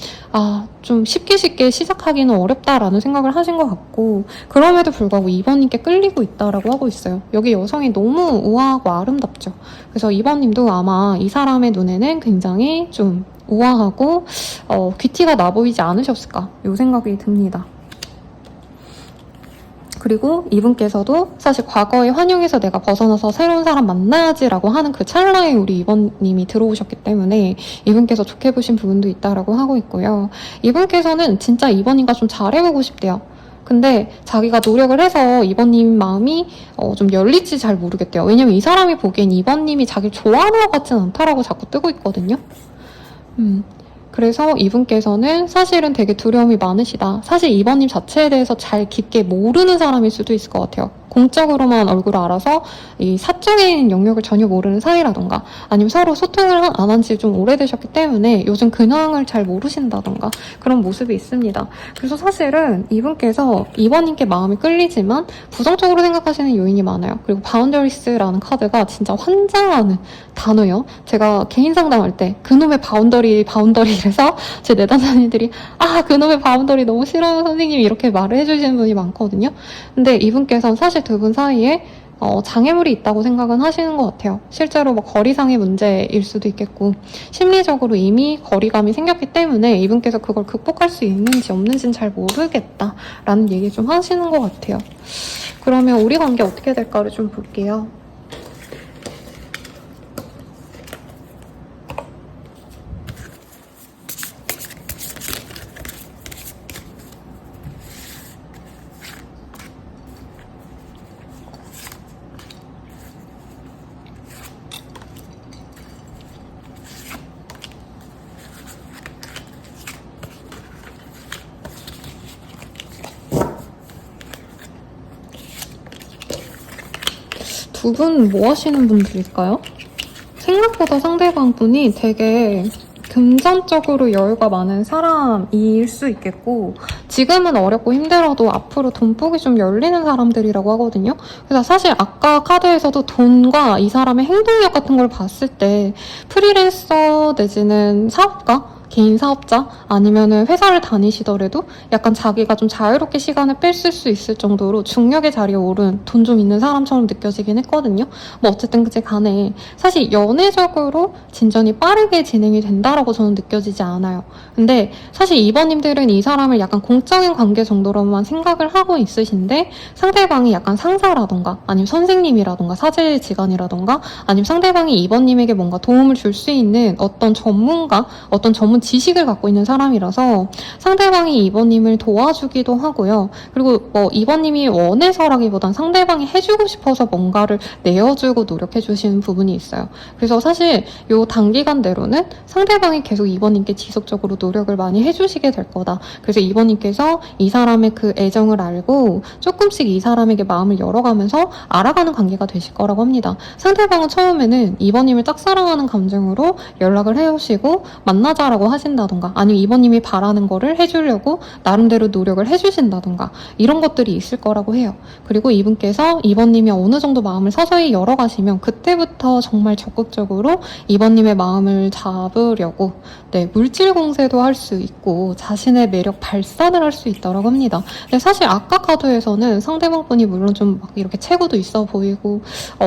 좀 쉽게 시작하기는 어렵다라는 생각을 하신 것 같고, 그럼에도 불구하고 이번님께 끌리고 있다라고 하고 있어요. 여기 여성이 너무 우아하고 아름답죠. 그래서 이번님도 아마 이 사람의 눈에는 굉장히 좀 우아하고 귀티가 나 보이지 않으셨을까 이 생각이 듭니다. 그리고 이분께서도 사실 과거의 환영에서 내가 벗어나서 새로운 사람 만나야지라고 하는 그 찰나에 우리 이번님이 들어오셨기 때문에 이분께서 좋게 보신 부분도 있다라고 하고 있고요. 이분께서는 진짜 이번님과 좀 잘해보고 싶대요. 근데 자기가 노력을 해서 2번님 마음이 좀 열릴지 잘 모르겠대요. 왜냐면 이 사람이 보기엔 2번님이 자기를 좋아하는 것 같진 않다라고 자꾸 뜨고 있거든요. 그래서 이분께서는 사실은 되게 두려움이 많으시다. 사실 2번님 자체에 대해서 잘 깊게 모르는 사람일 수도 있을 것 같아요. 공적으로만 얼굴을 알아서 이 사적인 영역을 전혀 모르는 사이라던가 아니면 서로 소통을 안 한 지 좀 오래되셨기 때문에 요즘 근황을 잘 모르신다던가 그런 모습이 있습니다. 그래서 사실은 이분께서 2번님께 마음이 끌리지만 부정적으로 생각하시는 요인이 많아요. 그리고 바운더리스라는 카드가 진짜 환장하는 단어예요. 제가 개인 상담할 때 그놈의 바운더리래서 제 내담자님들이 그놈의 바운더리 너무 싫어요 선생님 이렇게 말을 해주시는 분이 많거든요. 근데 이분께서는 사실 두 분 사이에 장애물이 있다고 생각은 하시는 것 같아요. 실제로 뭐 거리상의 문제일 수도 있겠고 심리적으로 이미 거리감이 생겼기 때문에 이분께서 그걸 극복할 수 있는지 없는지는 잘 모르겠다라는 얘기 좀 하시는 것 같아요. 그러면 우리 관계 어떻게 될까를 좀 볼게요. 두 분 뭐 하시는 분들일까요? 생각보다 상대방 분이 되게 금전적으로 여유가 많은 사람일 수 있겠고 지금은 어렵고 힘들어도 앞으로 돈복이 좀 열리는 사람들이라고 하거든요. 그래서 사실 아까 카드에서도 돈과 이 사람의 행동력 같은 걸 봤을 때 프리랜서 내지는 사업가? 개인 사업자 아니면은 회사를 다니시더라도 약간 자기가 좀 자유롭게 시간을 뺄 수 있을 정도로 중력의 자리에 오른 돈 좀 있는 사람처럼 느껴지긴 했거든요. 뭐 어쨌든 그제 간에 사실 연애적으로 진전이 빠르게 진행이 된다라고 저는 느껴지지 않아요. 근데 사실 2번님들은 이 사람을 약간 공적인 관계 정도로만 생각을 하고 있으신데 상대방이 약간 상사라던가 아니면 선생님이라던가 사제지간이라던가 아니면 상대방이 2번님에게 뭔가 도움을 줄 수 있는 어떤 전문가, 어떤 전문 지식을 갖고 있는 사람이라서 상대방이 2번님을 도와주기도 하고요. 그리고 뭐 2번님이 원해서라기보단 상대방이 해주고 싶어서 뭔가를 내어주고 노력해주시는 부분이 있어요. 그래서 사실 요 단기간 내로는 상대방이 계속 2번님께 지속적으로 노력을 많이 해주시게 될 거다. 그래서 2번님께서 이 사람의 그 애정을 알고 조금씩 이 사람에게 마음을 열어가면서 알아가는 관계가 되실 거라고 합니다. 상대방은 처음에는 2번님을 짝사랑하는 감정으로 연락을 해오시고 만나자라고 하신다던가 아니면 2번님이 바라는 거를 해주려고 나름대로 노력을 해주신다던가 이런 것들이 있을 거라고 해요. 그리고 이분께서 2번님이 어느 정도 마음을 서서히 열어가시면 그때부터 정말 적극적으로 2번님의 마음을 잡으려고 물질 공세도 할 수 있고 자신의 매력 발산을 할 수 있다고 합니다. 근데 사실 아까 카드에서는 상대방분이 물론 좀 막 이렇게 체구도 있어 보이고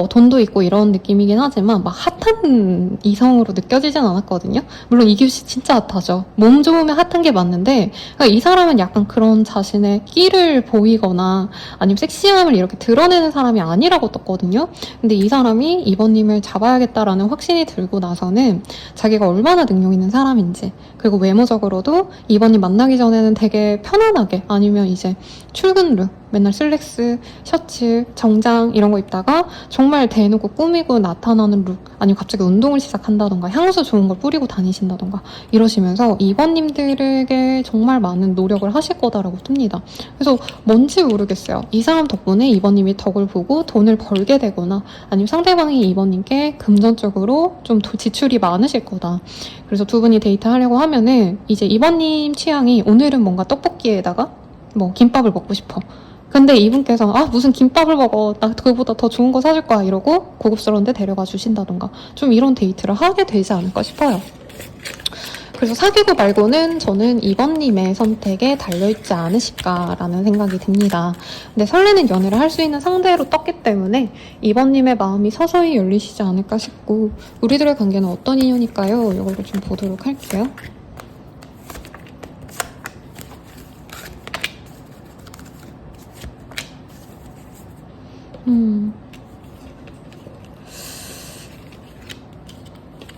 돈도 있고 이런 느낌이긴 하지만 막 핫한 이성으로 느껴지진 않았거든요. 물론 이규씨 진짜 핫하죠. 몸 좋으면 핫한 게 맞는데 그러니까 이 사람은 약간 그런 자신의 끼를 보이거나 아니면 섹시함을 이렇게 드러내는 사람이 아니라고 떴거든요. 근데 이 사람이 2번님을 잡아야겠다라는 확신이 들고 나서는 자기가 얼마나 능력 있는 사람인지 그리고 외모적으로도 2번님 만나기 전에는 되게 편안하게 아니면 이제 출근룩 맨날 슬랙스, 셔츠, 정장 이런 거 입다가 정말 대놓고 꾸미고 나타나는 룩 아니면 갑자기 운동을 시작한다던가 향수 좋은 걸 뿌리고 다니신다던가 이러시면서 2번님들에게 정말 많은 노력을 하실 거다라고 뜹니다. 그래서 뭔지 모르겠어요. 이 사람 덕분에 2번님이 덕을 보고 돈을 벌게 되거나 아니면 상대방이 2번님께 금전적으로 좀 지출이 많으실 거다. 그래서 두 분이 데이트하려고 하면은 이제 2번님 취향이 오늘은 뭔가 떡볶이에다가 뭐 김밥을 먹고 싶어. 근데 이분께서 무슨 김밥을 먹어 나 그거보다 더 좋은 거 사줄 거야 이러고 고급스러운 데 데려가 주신다던가 좀 이런 데이트를 하게 되지 않을까 싶어요. 그래서 사귀고 말고는 저는 2번님의 선택에 달려있지 않으실까라는 생각이 듭니다. 근데 설레는 연애를 할 수 있는 상대로 떴기 때문에 2번님의 마음이 서서히 열리시지 않을까 싶고 우리들의 관계는 어떤 인연일까요? 이거를 좀 보도록 할게요.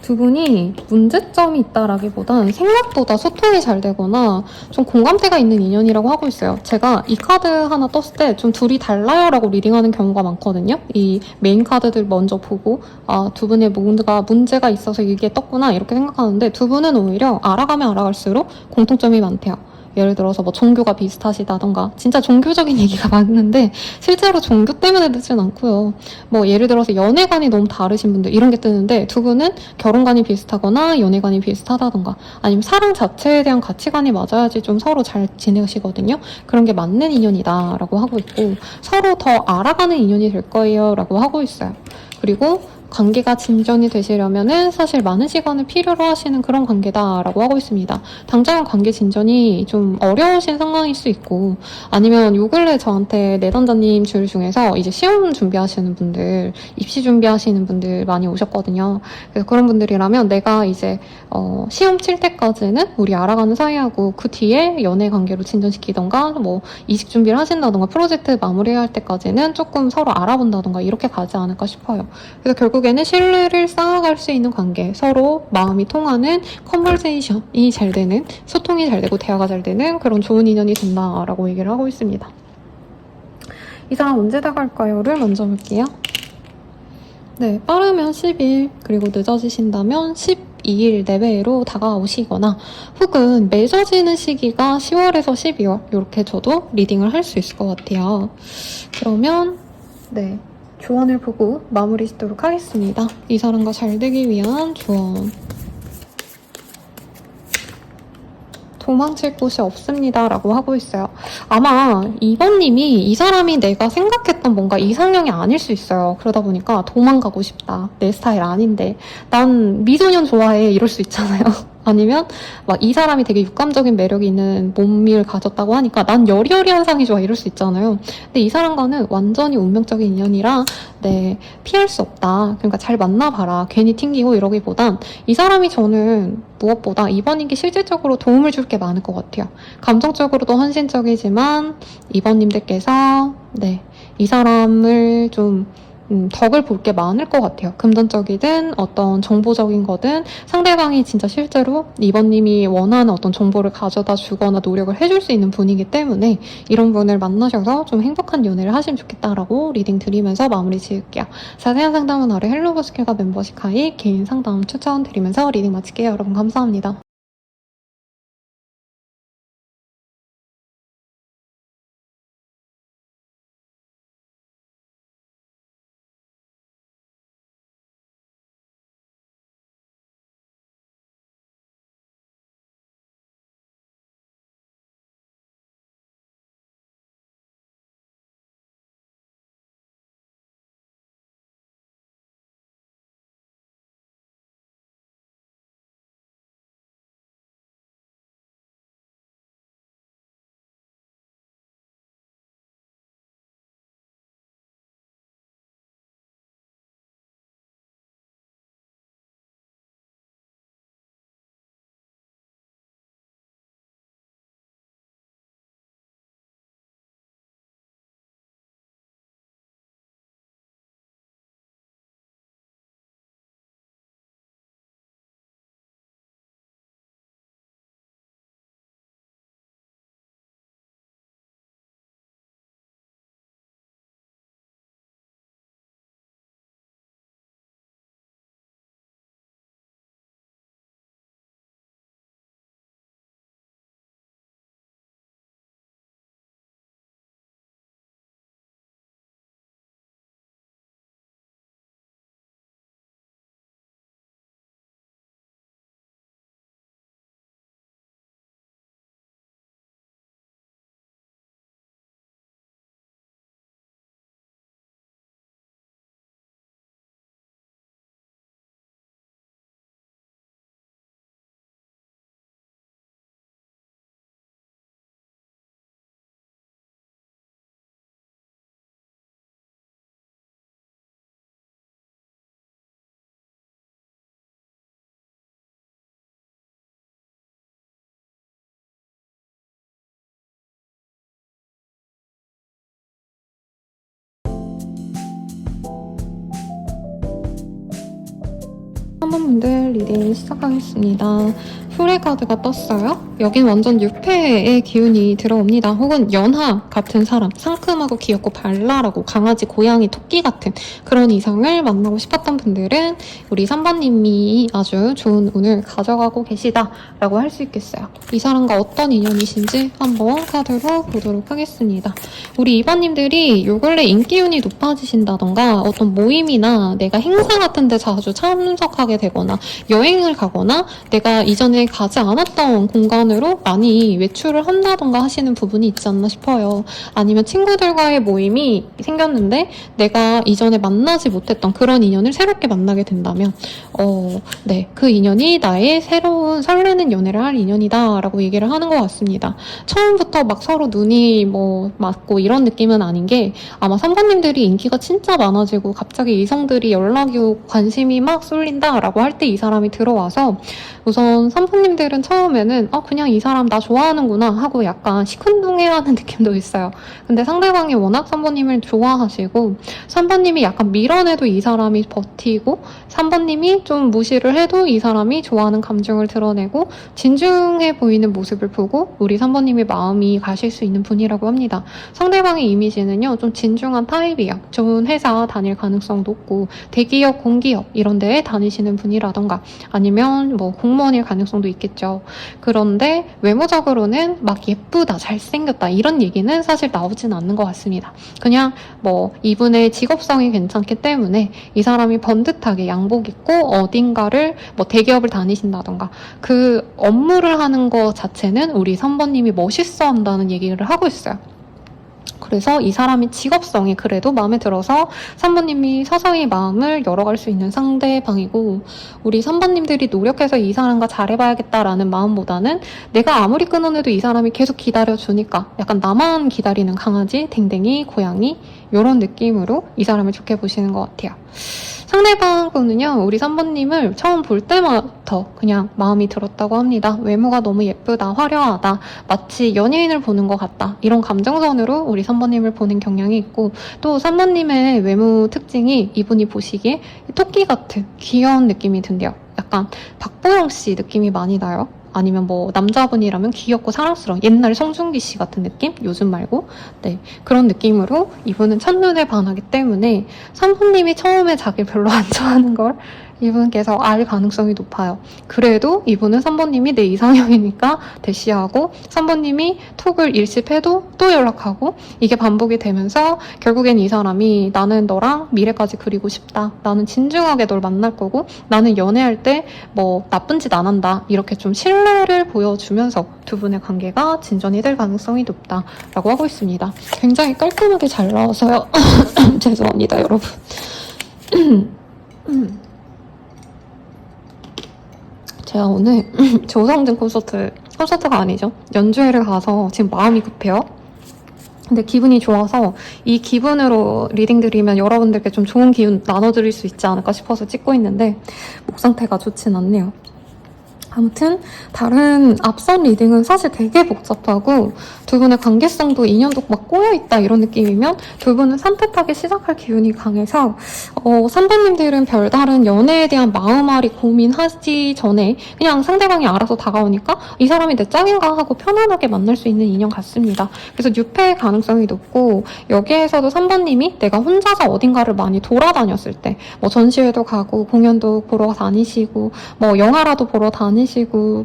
두 분이 문제점이 있다라기보단 생각보다 소통이 잘 되거나 좀 공감대가 있는 인연이라고 하고 있어요. 제가 이 카드 하나 떴을 때 좀 둘이 달라요 라고 리딩하는 경우가 많거든요. 이 메인 카드들 먼저 보고 아, 두 분의 뭔가 문제가 있어서 이게 떴구나 이렇게 생각하는데 두 분은 오히려 알아가면 알아갈수록 공통점이 많대요. 예를 들어서 뭐 종교가 비슷하시다던가 진짜 종교적인 얘기가 많은데 실제로 종교 때문에 듣진 않고요. 뭐 예를 들어서 연애관이 너무 다르신 분들 이런 게 뜨는데 두 분은 결혼관이 비슷하거나 연애관이 비슷하다던가 아니면 사랑 자체에 대한 가치관이 맞아야지 좀 서로 잘 지내시거든요. 그런 게 맞는 인연이다라고 하고 있고 서로 더 알아가는 인연이 될 거예요 라고 하고 있어요. 그리고 관계가 진전이 되시려면은 사실 많은 시간을 필요로 하시는 그런 관계다라고 하고 있습니다. 당장은 관계 진전이 좀 어려우신 상황일 수 있고 아니면 요 근래 저한테 내담자님 줄 중에서 이제 시험 준비하시는 분들, 입시 준비하시는 분들 많이 오셨거든요. 그래서 그런 분들이라면 내가 이제 시험 칠 때까지는 우리 알아가는 사이하고 그 뒤에 연애 관계로 진전시키던가 뭐 이직 준비를 하신다던가 프로젝트 마무리할 때까지는 조금 서로 알아본다던가 이렇게 가지 않을까 싶어요. 그래서 결국에는 신뢰를 쌓아갈 수 있는 관계, 서로 마음이 통하는 컨버세이션이 잘 되는, 소통이 잘 되고 대화가 잘 되는 그런 좋은 인연이 된다라고 얘기를 하고 있습니다. 이 사람 언제 다가올까요?를 먼저 볼게요. 네, 빠르면 10일, 그리고 늦어지신다면 12일 내외로 다가오시거나 혹은 맺어지는 시기가 10월에서 12월 이렇게 저도 리딩을 할 수 있을 것 같아요. 그러면 네, 조언을 보고 마무리 짓도록 하겠습니다. 이 사람과 잘 되기 위한 조언. 도망칠 곳이 없습니다 라고 하고 있어요. 아마 2번님이 이 사람이 내가 생각했던 뭔가 이상형이 아닐 수 있어요. 그러다 보니까 도망가고 싶다. 내 스타일 아닌데. 난 미소년 좋아해. 이럴 수 있잖아요. 아니면 막 이 사람이 되게 육감적인 매력이 있는 몸을 가졌다고 하니까 난 여리여리한 상이 좋아. 이럴 수 있잖아요. 근데 이 사람과는 완전히 운명적인 인연이라 네, 피할 수 없다. 그러니까 잘 만나봐라. 괜히 튕기고 이러기보단 이 사람이 저는 무엇보다 2번님께 실질적으로 도움을 줄 게 많을 것 같아요. 감정적으로도 헌신적이지만 2번님들께서 네, 이 사람을 좀 덕을 볼 게 많을 것 같아요. 금전적이든 어떤 정보적인 거든 상대방이 진짜 실제로 2번님이 원하는 어떤 정보를 가져다 주거나 노력을 해줄 수 있는 분이기 때문에 이런 분을 만나셔서 좀 행복한 연애를 하시면 좋겠다라고 리딩 드리면서 마무리 지을게요. 자세한 상담은 아래 헬로버스킬과 멤버십 가입 개인 상담 추천드리면서 리딩 마칠게요. 여러분 감사합니다. 3번분들 리딩 시작하겠습니다. 풀의 카드가 떴어요. 여긴 완전 유패의 기운이 들어옵니다. 혹은 연하 같은 사람, 상큼하고 귀엽고 발랄하고 강아지, 고양이, 토끼 같은 그런 이성을 만나고 싶었던 분들은 우리 3번님이 아주 좋은 운을 가져가고 계시다라고 할 수 있겠어요. 이 사람과 어떤 인연이신지 한번 카드로 보도록 하겠습니다. 우리 2번님들이 요 근래 인기운이 높아지신다던가 어떤 모임이나 내가 행사 같은 데 자주 참석하게 되거나 여행을 가거나 내가 이전에 가지 않았던 공간으로 많이 외출을 한다던가 하시는 부분이 있지 않나 싶어요. 아니면 친구들과의 모임이 생겼는데 내가 이전에 만나지 못했던 그런 인연을 새롭게 만나게 된다면 네, 그 인연이 나의 새로운 설레는 연애를 할 인연이다 라고 얘기를 하는 것 같습니다. 처음부터 막 서로 눈이 뭐 맞고 이런 느낌은 아닌 게 아마 3번님들이 인기가 진짜 많아지고 갑자기 이성들이 연락이 오고 관심이 막 쏠린다 라고 할 때 이 사람이 들어와서 우선 3번님들은 처음에는 그냥 이 사람 나 좋아하는구나 하고 약간 시큰둥해하는 느낌도 있어요. 근데 상대방이 워낙 3번님을 좋아하시고 3번님이 약간 밀어내도 이 사람이 버티고 3번님이 좀 무시를 해도 이 사람이 좋아하는 감정을 드러내고 진중해 보이는 모습을 보고 우리 3번님의 마음이 가실 수 있는 분이라고 합니다. 상대방의 이미지는요 좀 진중한 타입이에요. 좋은 회사 다닐 가능성 높고 대기업, 공기업 이런 데에 다니시는 분이라던가 아니면 뭐 공무원일 가능성도 있겠죠. 그런데 외모적으로는 막 예쁘다, 잘생겼다 이런 얘기는 사실 나오진 않는 것 같습니다. 그냥 뭐 이분의 직업성이 괜찮기 때문에 이 사람이 번듯하게 양복 입고 어딘가를 뭐 대기업을 다니신다던가 그 업무를 하는 것 자체는 우리 3번님이 멋있어 한다는 얘기를 하고 있어요. 그래서 이 사람의 직업성이 그래도 마음에 들어서 3번님이 서서히 마음을 열어갈 수 있는 상대방이고 우리 3번님들이 노력해서 이 사람과 잘해봐야겠다라는 마음보다는 내가 아무리 끊어내도 이 사람이 계속 기다려주니까 약간 나만 기다리는 강아지, 댕댕이, 고양이 이런 느낌으로 이 사람을 좋게 보시는 것 같아요. 상대방분은요 우리 3번님을 처음 볼 때부터 그냥 마음이 들었다고 합니다. 외모가 너무 예쁘다, 화려하다, 마치 연예인을 보는 것 같다 이런 감정선으로 우리 3번님을 보는 경향이 있고 또 3번님의 외모 특징이 이분이 보시기에 토끼 같은 귀여운 느낌이 든대요. 약간 박보영 씨 느낌이 많이 나요. 아니면 뭐 남자분이라면 귀엽고 사랑스러운 옛날 송중기 씨 같은 느낌? 요즘 말고 네 그런 느낌으로 이분은 첫눈에 반하기 때문에 3번님이 처음에 자기를 별로 안 좋아하는 걸 이분께서 알 가능성이 높아요. 그래도 이분은 3번님이 내 이상형이니까 대시하고 3번님이 톡을 일십해도 또 연락하고 이게 반복이 되면서 결국엔 이 사람이 나는 너랑 미래까지 그리고 싶다. 나는 진중하게 널 만날 거고 나는 연애할 때 뭐 나쁜 짓 안 한다. 이렇게 좀 신뢰를 보여주면서 두 분의 관계가 진전이 될 가능성이 높다라고 하고 있습니다. 굉장히 깔끔하게 잘 나와서요. 죄송합니다, 여러분. 제가 오늘 조성진 콘서트가 아니죠. 연주회를 가서 지금 마음이 급해요. 근데 기분이 좋아서 이 기분으로 리딩 드리면 여러분들께 좀 좋은 기운 나눠드릴 수 있지 않을까 싶어서 찍고 있는데 목 상태가 좋진 않네요. 아무튼 다른 앞선 리딩은 사실 되게 복잡하고 두 분의 관계성도 인연도 막 꼬여있다 이런 느낌이면 두 분은 산뜻하게 시작할 기운이 강해서 3번님들은 별다른 연애에 대한 마음앓이 고민하지 전에 그냥 상대방이 알아서 다가오니까 이 사람이 내 짝인가 하고 편안하게 만날 수 있는 인연 같습니다. 그래서 유패의 가능성이 높고 여기에서도 3번님이 내가 혼자서 어딘가를 많이 돌아다녔을 때 뭐 전시회도 가고 공연도 보러 다니시고 뭐 영화라도 보러 다니시고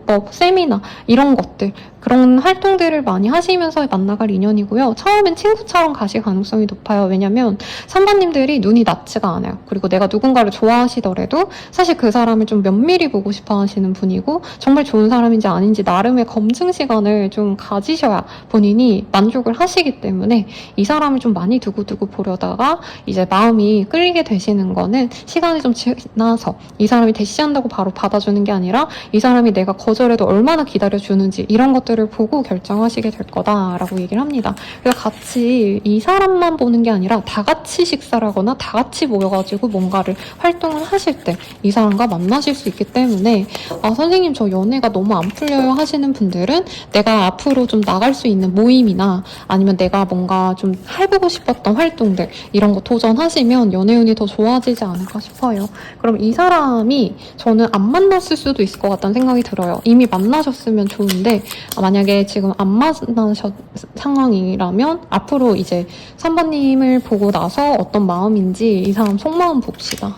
뭐 세미나 이런 것들 그런 활동들을 많이 하시면서 만나갈 인연이고요. 처음엔 친구처럼 가실 가능성이 높아요. 왜냐면 3번님들이 눈이 낮지가 않아요. 그리고 내가 누군가를 좋아하시더라도 사실 그 사람을 좀 면밀히 보고 싶어 하시는 분이고 정말 좋은 사람인지 아닌지 나름의 검증 시간을 좀 가지셔야 본인이 만족을 하시기 때문에 이 사람을 좀 많이 두고두고 보려다가 이제 마음이 끌리게 되시는 거는 시간이 좀 지나서 이 사람이 대시한다고 바로 받아주는 게 아니라 이 사람이 내가 거절해도 얼마나 기다려주는지 이런 것들을 보고 결정하시게 될 거예요. 거다라고 얘기를 합니다. 그래서 같이 이 사람만 보는 게 아니라 다 같이 식사를 하거나 다 같이 모여가지고 뭔가를 활동을 하실 때 이 사람과 만나실 수 있기 때문에 선생님 저 연애가 너무 안 풀려요 하시는 분들은 내가 앞으로 좀 나갈 수 있는 모임이나 아니면 내가 뭔가 좀 해보고 싶었던 활동들 이런 거 도전하시면 연애운이 더 좋아지지 않을까 싶어요. 그럼 이 사람이 저는 안 만났을 수도 있을 것 같다는 생각이 들어요. 이미 만나셨으면 좋은데 만약에 지금 안 만나셨 상황이라면 앞으로 이제 3번님을 보고 나서 어떤 마음인지 이 사람 속마음 봅시다.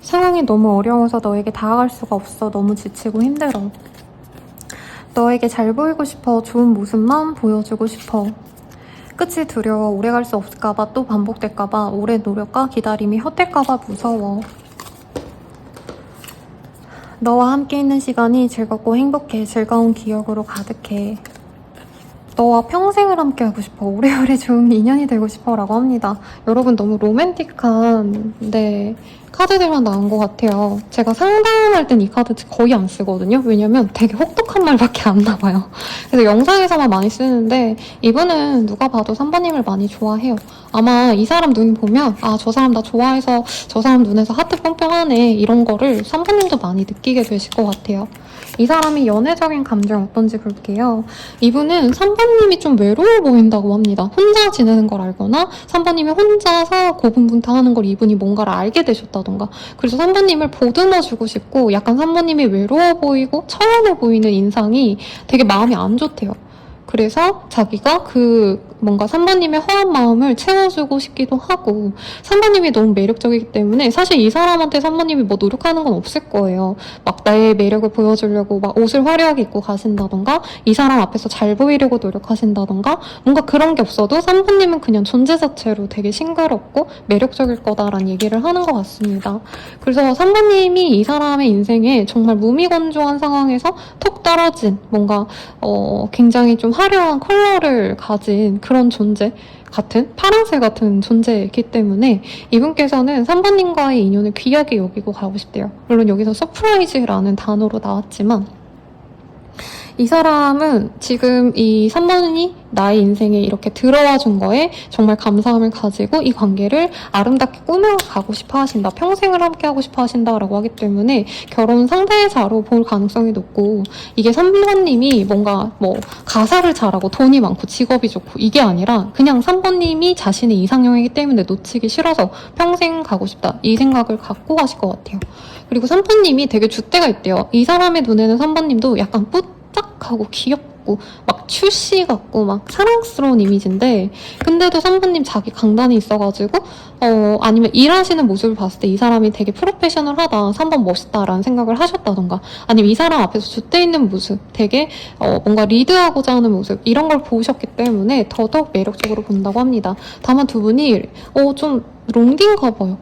상황이 너무 어려워서 너에게 다가갈 수가 없어. 너무 지치고 힘들어. 너에게 잘 보이고 싶어. 좋은 모습만 보여주고 싶어. 끝이 두려워. 오래 갈 수 없을까봐, 또 반복될까봐, 오래 노력과 기다림이 헛될까봐 무서워. 너와 함께 있는 시간이 즐겁고 행복해. 즐거운 기억으로 가득해. 너와 평생을 함께 하고 싶어. 오래오래 좋은 인연이 되고 싶어 라고 합니다. 여러분 너무 로맨틱한 카드들만 나온 것 같아요. 제가 상담할 땐 이 카드 거의 안 쓰거든요. 왜냐면 되게 혹독한 말밖에 안 나와요. 그래서 영상에서만 많이 쓰는데 이분은 누가 봐도 3번님을 많이 좋아해요. 아마 이 사람 눈 보면 저 사람 나 좋아해서 저 사람 눈에서 하트 뿅뿅하네 이런 거를 3번님도 많이 느끼게 되실 것 같아요. 이 사람이 연애적인 감정 어떤지 볼게요. 이분은 3번님이 좀 외로워 보인다고 합니다. 혼자 지내는 걸 알거나 3번님이 혼자서 고분분투하는 걸 이분이 뭔가를 알게 되셨다던가. 그래서 3번님을 보듬어주고 싶고 약간 3번님이 외로워 보이고 처연해 보이는 인상이 되게 마음이 안 좋대요. 그래서 자기가 뭔가 3번님의 허한 마음을 채워주고 싶기도 하고 3번님이 너무 매력적이기 때문에 사실 이 사람한테 3번님이 뭐 노력하는 건 없을 거예요. 막 나의 매력을 보여주려고 막 옷을 화려하게 입고 가신다던가 이 사람 앞에서 잘 보이려고 노력하신다던가 뭔가 그런 게 없어도 3번님은 그냥 존재 자체로 되게 싱그럽고 매력적일 거다라는 얘기를 하는 것 같습니다. 그래서 3번님이 이 사람의 인생에 정말 무미건조한 상황에서 톡 떨어진 뭔가 굉장히 좀 화려한 컬러를 가진 그런 존재 같은 파랑새 같은 존재이기 때문에 이분께서는 3번님과의 인연을 귀하게 여기고 가고 싶대요. 물론 여기서 서프라이즈라는 단어로 나왔지만 이 사람은 지금 이 3번이 나의 인생에 이렇게 들어와 준 거에 정말 감사함을 가지고 이 관계를 아름답게 꾸며가고 싶어 하신다. 평생을 함께 하고 싶어 하신다라고 하기 때문에 결혼 상대자로 볼 가능성이 높고 이게 3번님이 뭔가 가사를 잘하고 돈이 많고 직업이 좋고 이게 아니라 그냥 3번님이 자신의 이상형이기 때문에 놓치기 싫어서 평생 가고 싶다. 이 생각을 갖고 가실 것 같아요. 그리고 3번님이 되게 줏대가 있대요. 이 사람의 눈에는 3번님도 약간 뽀짝하고 귀엽고 막 출시 같고 막 사랑스러운 이미지인데 근데도 3번님 자기 강단이 있어가지고 아니면 일하시는 모습을 봤을 때 이 사람이 되게 프로페셔널하다 3번 멋있다라는 생각을 하셨다던가 아니면 이 사람 앞에서 줏대 있는 모습 되게 뭔가 리드하고자 하는 모습 이런 걸 보셨기 때문에 더더욱 매력적으로 본다고 합니다. 다만 두 분이 좀 롱딘가 봐요.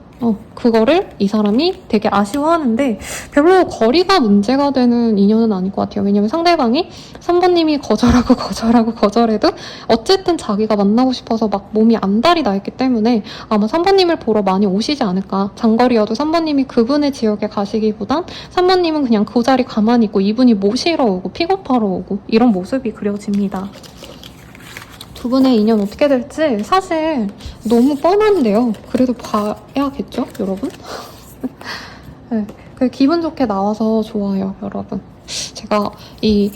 그거를 이 사람이 되게 아쉬워하는데 별로 거리가 문제가 되는 인연은 아닐 것 같아요. 왜냐면 상대방이 3번님이 거절해도 어쨌든 자기가 만나고 싶어서 막 몸이 안달이 나 있기 때문에 아마 3번님을 보러 많이 오시지 않을까. 장거리여도 3번님이 그분의 지역에 가시기보단 3번님은 그냥 그 자리 가만히 있고 이분이 모시러 오고 픽업하러 오고 이런 모습이 그려집니다. 두 분의 인연 어떻게 될지 사실 너무 뻔한데요. 그래도 봐야겠죠, 여러분? 네, 기분 좋게 나와서 좋아요, 여러분. 제가 이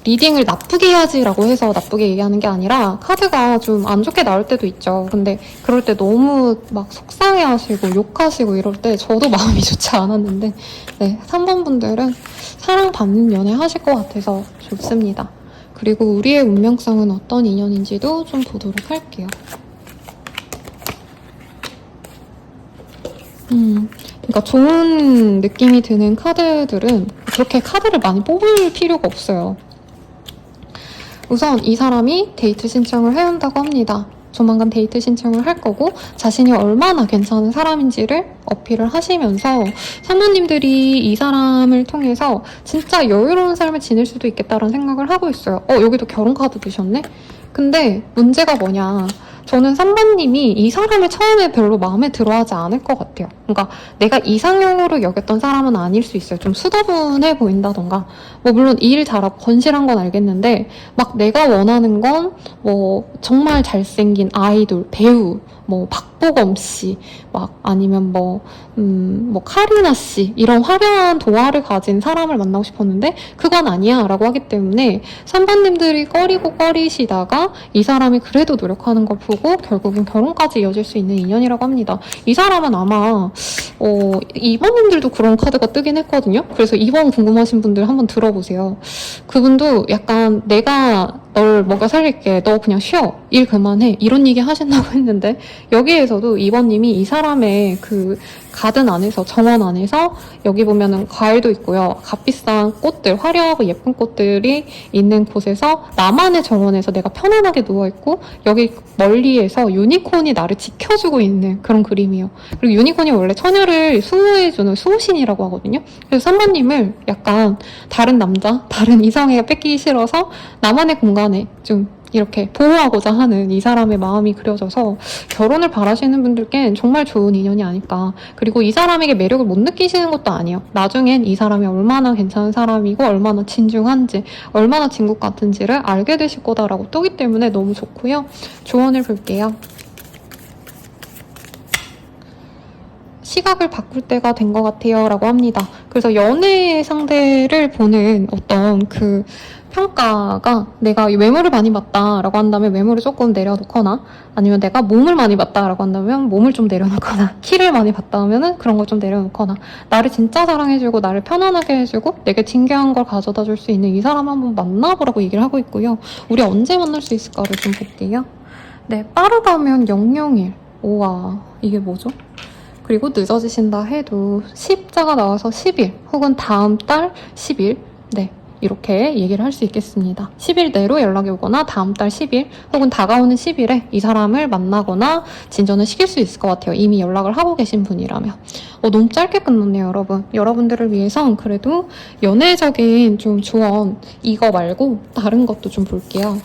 리딩을 나쁘게 해야지라고 해서 나쁘게 얘기하는 게 아니라 카드가 좀 안 좋게 나올 때도 있죠. 근데 그럴 때 너무 막 속상해하시고 욕하시고 이럴 때 저도 마음이 좋지 않았는데 3번 분들은 사랑받는 연애 하실 것 같아서 좋습니다. 그리고 우리의 운명성은 어떤 인연인지도 좀 보도록 할게요. 그러니까 좋은 느낌이 드는 카드들은 그렇게 카드를 많이 뽑을 필요가 없어요. 우선 이 사람이 데이트 신청을 해온다고 합니다. 조만간 데이트 신청을 할 거고 자신이 얼마나 괜찮은 사람인지를 어필을 하시면서 사모님들이 이 사람을 통해서 진짜 여유로운 삶을 지낼 수도 있겠다라는 생각을 하고 있어요. 여기도 결혼 카드 드셨네? 근데 문제가 뭐냐. 저는 3번님이 이 사람을 처음에 별로 마음에 들어하지 않을 것 같아요. 그러니까 내가 이상형으로 여겼던 사람은 아닐 수 있어요. 좀 수더분해 보인다던가. 뭐 물론 일 잘하고 건실한 건 알겠는데 막 내가 원하는 건 뭐 정말 잘생긴 아이돌, 배우, 뭐 박보검 씨, 막 아니면 뭐 카리나 씨 이런 화려한 도화를 가진 사람을 만나고 싶었는데 그건 아니야 라고 하기 때문에 3번님들이 꺼리고 꺼리시다가 이 사람이 그래도 노력하는 걸 보고 결국은 결혼까지 이어질 수 있는 인연이라고 합니다. 이 사람은 아마 2번님들도 그런 카드가 뜨긴 했거든요. 그래서 2번 궁금하신 분들 한번 들어보세요. 그분도 약간 내가 널 먹여 살릴게. 너 그냥 쉬어. 일 그만해. 이런 얘기 하신다고 했는데 여기에서도 2번님이 이 사람의 그 가든 안에서 정원 안에서 여기 보면은 과일도 있고요. 값비싼 꽃들, 화려하고 예쁜 꽃들이 있는 곳에서 나만의 정원에서 내가 편안하게 누워있고 여기 멀리에서 유니콘이 나를 지켜주고 있는 그런 그림이에요. 그리고 유니콘이 원래 처녀를 수호해주는 수호신이라고 하거든요. 그래서 3번님을 약간 다른 남자, 다른 이성애가 뺏기기 싫어서 나만의 공간에 좀 이렇게 보호하고자 하는 이 사람의 마음이 그려져서 결혼을 바라시는 분들께는 정말 좋은 인연이 아닐까. 그리고 이 사람에게 매력을 못 느끼시는 것도 아니에요. 나중엔 이 사람이 얼마나 괜찮은 사람이고 얼마나 진중한지 얼마나 진국 같은지를 알게 되실 거다라고 뜨기 때문에 너무 좋고요. 조언을 볼게요. 시각을 바꿀 때가 된 것 같아요 라고 합니다. 그래서 연애 상대를 보는 어떤 그 평가가 내가 외모를 많이 봤다 라고 한다면 외모를 조금 내려놓거나 아니면 내가 몸을 많이 봤다 라고 한다면 몸을 좀 내려놓거나 키를 많이 봤다 하면은 그런 걸 좀 내려놓거나 나를 진짜 사랑해주고 나를 편안하게 해주고 내게 진귀한 걸 가져다 줄 수 있는 이 사람 한번 만나보라고 얘기를 하고 있고요. 우리 언제 만날 수 있을까를 좀 볼게요. 네, 빠르다면 001. 우와, 이게 뭐죠? 그리고 늦어지신다 해도 10자가 나와서 10일 혹은 다음 달 10일 네 이렇게 얘기를 할 수 있겠습니다. 10일 내로 연락이 오거나 다음 달 10일 혹은 다가오는 10일에 이 사람을 만나거나 진전을 시킬 수 있을 것 같아요. 이미 연락을 하고 계신 분이라면. 너무 짧게 끝났네요, 여러분. 여러분들을 위해선 그래도 연애적인 좀 조언 이거 말고 다른 것도 좀 볼게요.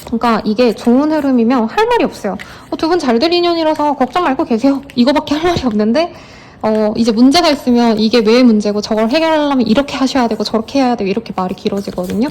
그러니까 이게 좋은 흐름이면 할 말이 없어요. 두 분 잘 될 인연이라서 걱정 말고 계세요. 이거밖에 할 말이 없는데 이제 문제가 있으면 이게 왜 문제고 저걸 해결하려면 이렇게 하셔야 되고 저렇게 해야 되고 이렇게 말이 길어지거든요.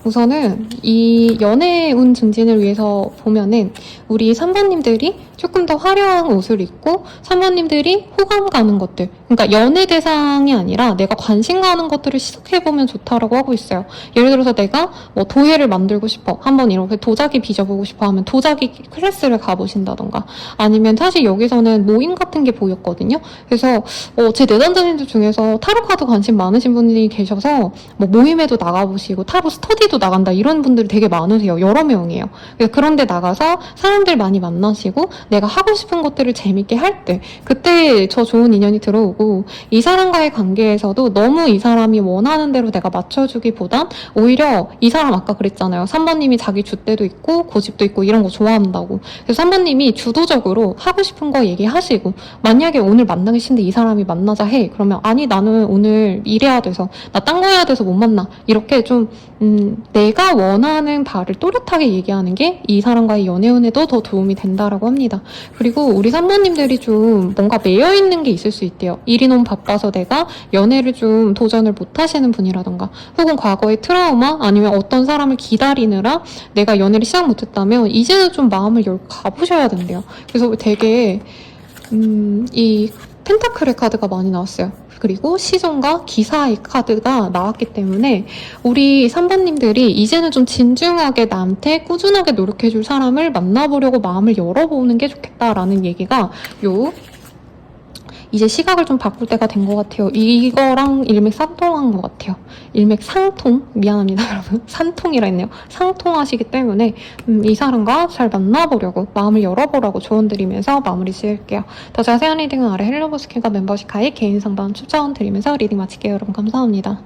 우선은 이 연애운 증진을 위해서 보면은 우리 3번님들이 조금 더 화려한 옷을 입고 3번님들이 호감 가는 것들, 그러니까 연애 대상이 아니라 내가 관심 가는 것들을 시작해보면 좋다라고 하고 있어요. 예를 들어서 내가 뭐 도예를 만들고 싶어, 한번 이렇게 도자기 빚어보고 싶어 하면 도자기 클래스를 가보신다던가, 아니면 사실 여기서는 모임 같은 게 보였거든요. 그래서 제 내담자님들 중에서 타로 카드 관심 많으신 분들이 계셔서 뭐 모임에도 나가보시고 타로 스터디도 나간다 이런 분들이 되게 많으세요. 여러 명이에요. 그런데 나가서 사람들 많이 만나시고 내가 하고 싶은 것들을 재밌게 할 때 그때 저 좋은 인연이 들어오고, 이 사람과의 관계에서도 너무 이 사람이 원하는 대로 내가 맞춰주기보단 오히려 이 사람 아까 그랬잖아요. 3번님이 자기 줏대도 있고 고집도 있고 이런 거 좋아한다고. 그래서 3번님이 주도적으로 하고 싶은 거 얘기하시고, 만약에 오늘 만나기 싫은데 이 사람이 만나자 해. 그러면 아니 나는 오늘 일해야 돼서 나 딴 거 해야 돼서 못 만나. 이렇게 좀 내가 원하는 바를 또렷하게 얘기하는 게 이 사람과의 연애운에도 더 도움이 된다라고 합니다. 그리고 우리 3번님들이 좀 뭔가 매여있는 게 있을 수 있대요. 일이 너무 바빠서 내가 연애를 좀 도전을 못 하시는 분이라던가, 혹은 과거의 트라우마 아니면 어떤 사람을 기다리느라 내가 연애를 시작 못했다면 이제는 좀 마음을 열고 가보셔야 된대요. 그래서 되게 이 펜타클의 카드가 많이 나왔어요. 그리고 시종과 기사의 카드가 나왔기 때문에 우리 3번님들이 이제는 좀 진중하게 나한테 꾸준하게 노력해줄 사람을 만나보려고 마음을 열어보는 게 좋겠다라는 얘기가 이제 시각을 좀 바꿀 때가 된 것 같아요. 이거랑 일맥상통한 것 같아요. 일맥상통? 미안합니다, 여러분. 산통이라 했네요. 상통하시기 때문에 이 사람과 잘 만나보려고 마음을 열어보라고 조언드리면서 마무리 지을게요. 더 자세한 리딩은 아래 헬로버스킨과 멤버십 가입 개인 상담 추천 드리면서 리딩 마칠게요. 여러분 감사합니다.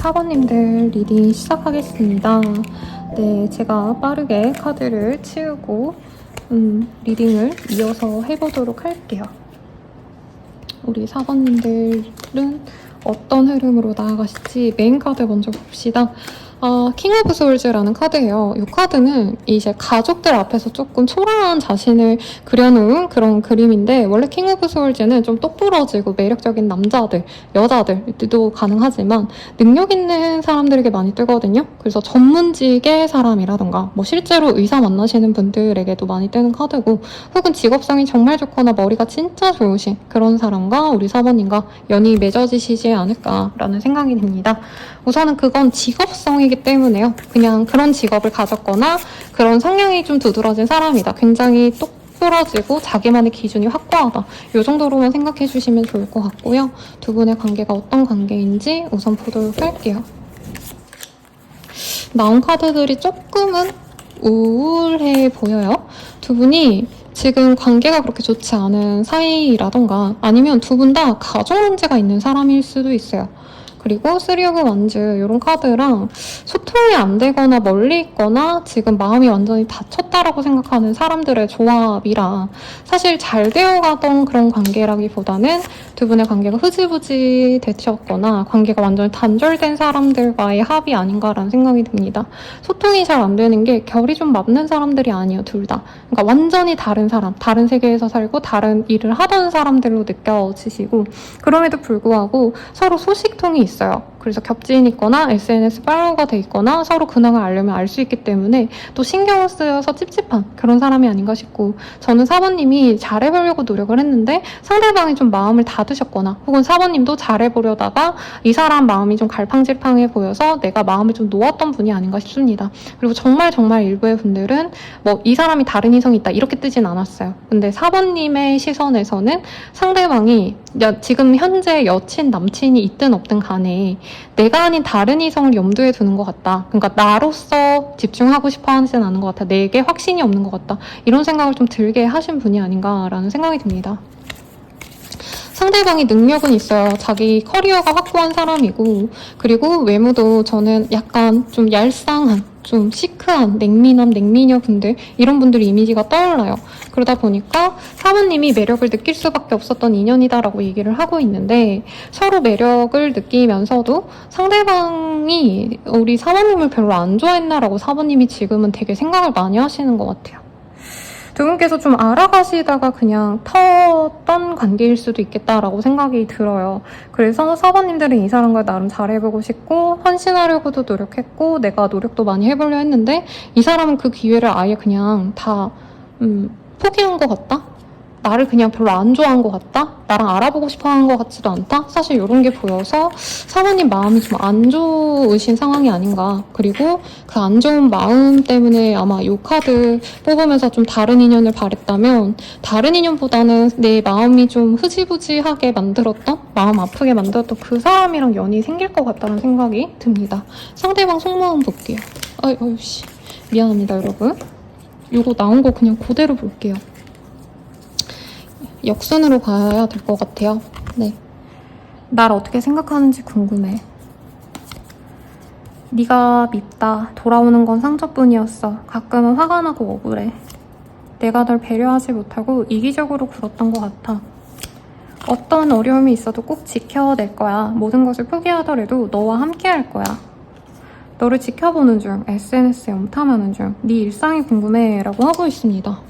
4번님들 리딩 시작하겠습니다. 네, 제가 빠르게 카드를 치우고 리딩을 이어서 해보도록 할게요. 우리 4번님들은 어떤 흐름으로 나아가실지 메인 카드 먼저 봅시다. 킹 오브 소울즈라는 카드예요. 이 카드는 이제 가족들 앞에서 조금 초라한 자신을 그려놓은 그런 그림인데, 원래 킹 오브 소울즈는 좀 똑부러지고 매력적인 남자들, 여자들도 가능하지만 능력 있는 사람들에게 많이 뜨거든요. 그래서 전문직의 사람이라던가 뭐 실제로 의사 만나시는 분들에게도 많이 뜨는 카드고, 혹은 직업성이 정말 좋거나 머리가 진짜 좋으신 그런 사람과 우리 4번님과 연이 맺어지시지 않을까라는 생각이 듭니다. 우선은 그건 직업성이기 때문에요. 그냥 그런 직업을 가졌거나 그런 성향이 좀 두드러진 사람이다. 굉장히 똑부러지고 자기만의 기준이 확고하다. 이 정도로만 생각해 주시면 좋을 것 같고요. 두 분의 관계가 어떤 관계인지 우선 보도록 할게요. 나온 카드들이 조금은 우울해 보여요. 두 분이 지금 관계가 그렇게 좋지 않은 사이라던가 아니면 두 분 다 가족 문제가 있는 사람일 수도 있어요. 그리고 3 오브 원즈 이런 카드랑 소통이 안 되거나 멀리 있거나 지금 마음이 완전히 닫혔다라고 생각하는 사람들의 조합이라 사실 잘 되어가던 그런 관계라기보다는 두 분의 관계가 흐지부지 되셨거나 관계가 완전히 단절된 사람들과의 합이 아닌가라는 생각이 듭니다. 소통이 잘 안 되는 게 결이 좀 맞는 사람들이 아니에요, 둘 다. 그러니까 완전히 다른 사람, 다른 세계에서 살고 다른 일을 하던 사람들로 느껴지시고, 그럼에도 불구하고 서로 소식통이 있어요. 그래서 겹지인 있거나 SNS 팔로우가 돼 있거나 서로 근황을 알려면 알 수 있기 때문에 또 신경을 쓰여서 찝찝한 그런 사람이 아닌가 싶고, 저는 4번님이 잘해보려고 노력을 했는데 상대방이 좀 마음을 닫으셨거나 혹은 4번님도 잘해보려다가 이 사람 마음이 좀 갈팡질팡해 보여서 내가 마음을 좀 놓았던 분이 아닌가 싶습니다. 그리고 정말 일부의 분들은 뭐 이 사람이 다른 이성이 있다 이렇게 뜨진 않았어요. 근데 4번님의 시선에서는 상대방이 지금 현재 여친, 남친이 있든 없든 간에 내가 아닌 다른 이성을 염두에 두는 것 같다. 그러니까 나로서 집중하고 싶어 하진 않은 것 같다. 내게 확신이 없는 것 같다. 이런 생각을 좀 들게 하신 분이 아닌가라는 생각이 듭니다. 상대방이 능력은 있어요. 자기 커리어가 확고한 사람이고, 그리고 외모도 저는 약간 좀 얄쌍한, 좀 시크한, 냉미녀 분들, 이런 분들 이미지가 떠올라요. 그러다 보니까 4번님이 매력을 느낄 수밖에 없었던 인연이다라고 얘기를 하고 있는데, 서로 매력을 느끼면서도 상대방이 우리 4번님을 별로 안 좋아했나라고 4번님이 지금은 되게 생각을 많이 하시는 것 같아요. 두 분께서 좀 알아가시다가 그냥 터던 관계일 수도 있겠다라고 생각이 들어요. 그래서 4번님들은 이 사람과 나름 잘해보고 싶고 헌신하려고도 노력했고 내가 노력도 많이 해보려 했는데 이 사람은 그 기회를 아예 그냥 다 포기한 것 같다? 나를 그냥 별로 안 좋아한 것 같다? 나랑 알아보고 싶어 하는 것 같지도 않다? 사실 이런 게 보여서 4번님 마음이 좀 안 좋으신 상황이 아닌가. 그리고 그 안 좋은 마음 때문에 아마 이 카드 뽑으면서 좀 다른 인연을 바랬다면 다른 인연보다는 내 마음이 좀 흐지부지하게 만들었던, 마음 아프게 만들었던 그 사람이랑 연이 생길 것 같다는 생각이 듭니다. 상대방 속마음 볼게요. 아이씨 미안합니다 여러분. 이거 나온 거 그냥 그대로 볼게요. 역순으로 가야 될 것 같아요. 네. 날 어떻게 생각하는지 궁금해. 네가 밉다. 돌아오는 건 상처뿐이었어. 가끔은 화가 나고 억울해. 내가 널 배려하지 못하고 이기적으로 굴었던 것 같아. 어떤 어려움이 있어도 꼭 지켜낼 거야. 모든 것을 포기하더라도 너와 함께 할 거야. 너를 지켜보는 중, SNS에 염탐하는 중, 네 일상이 궁금해 라고 하고 있습니다.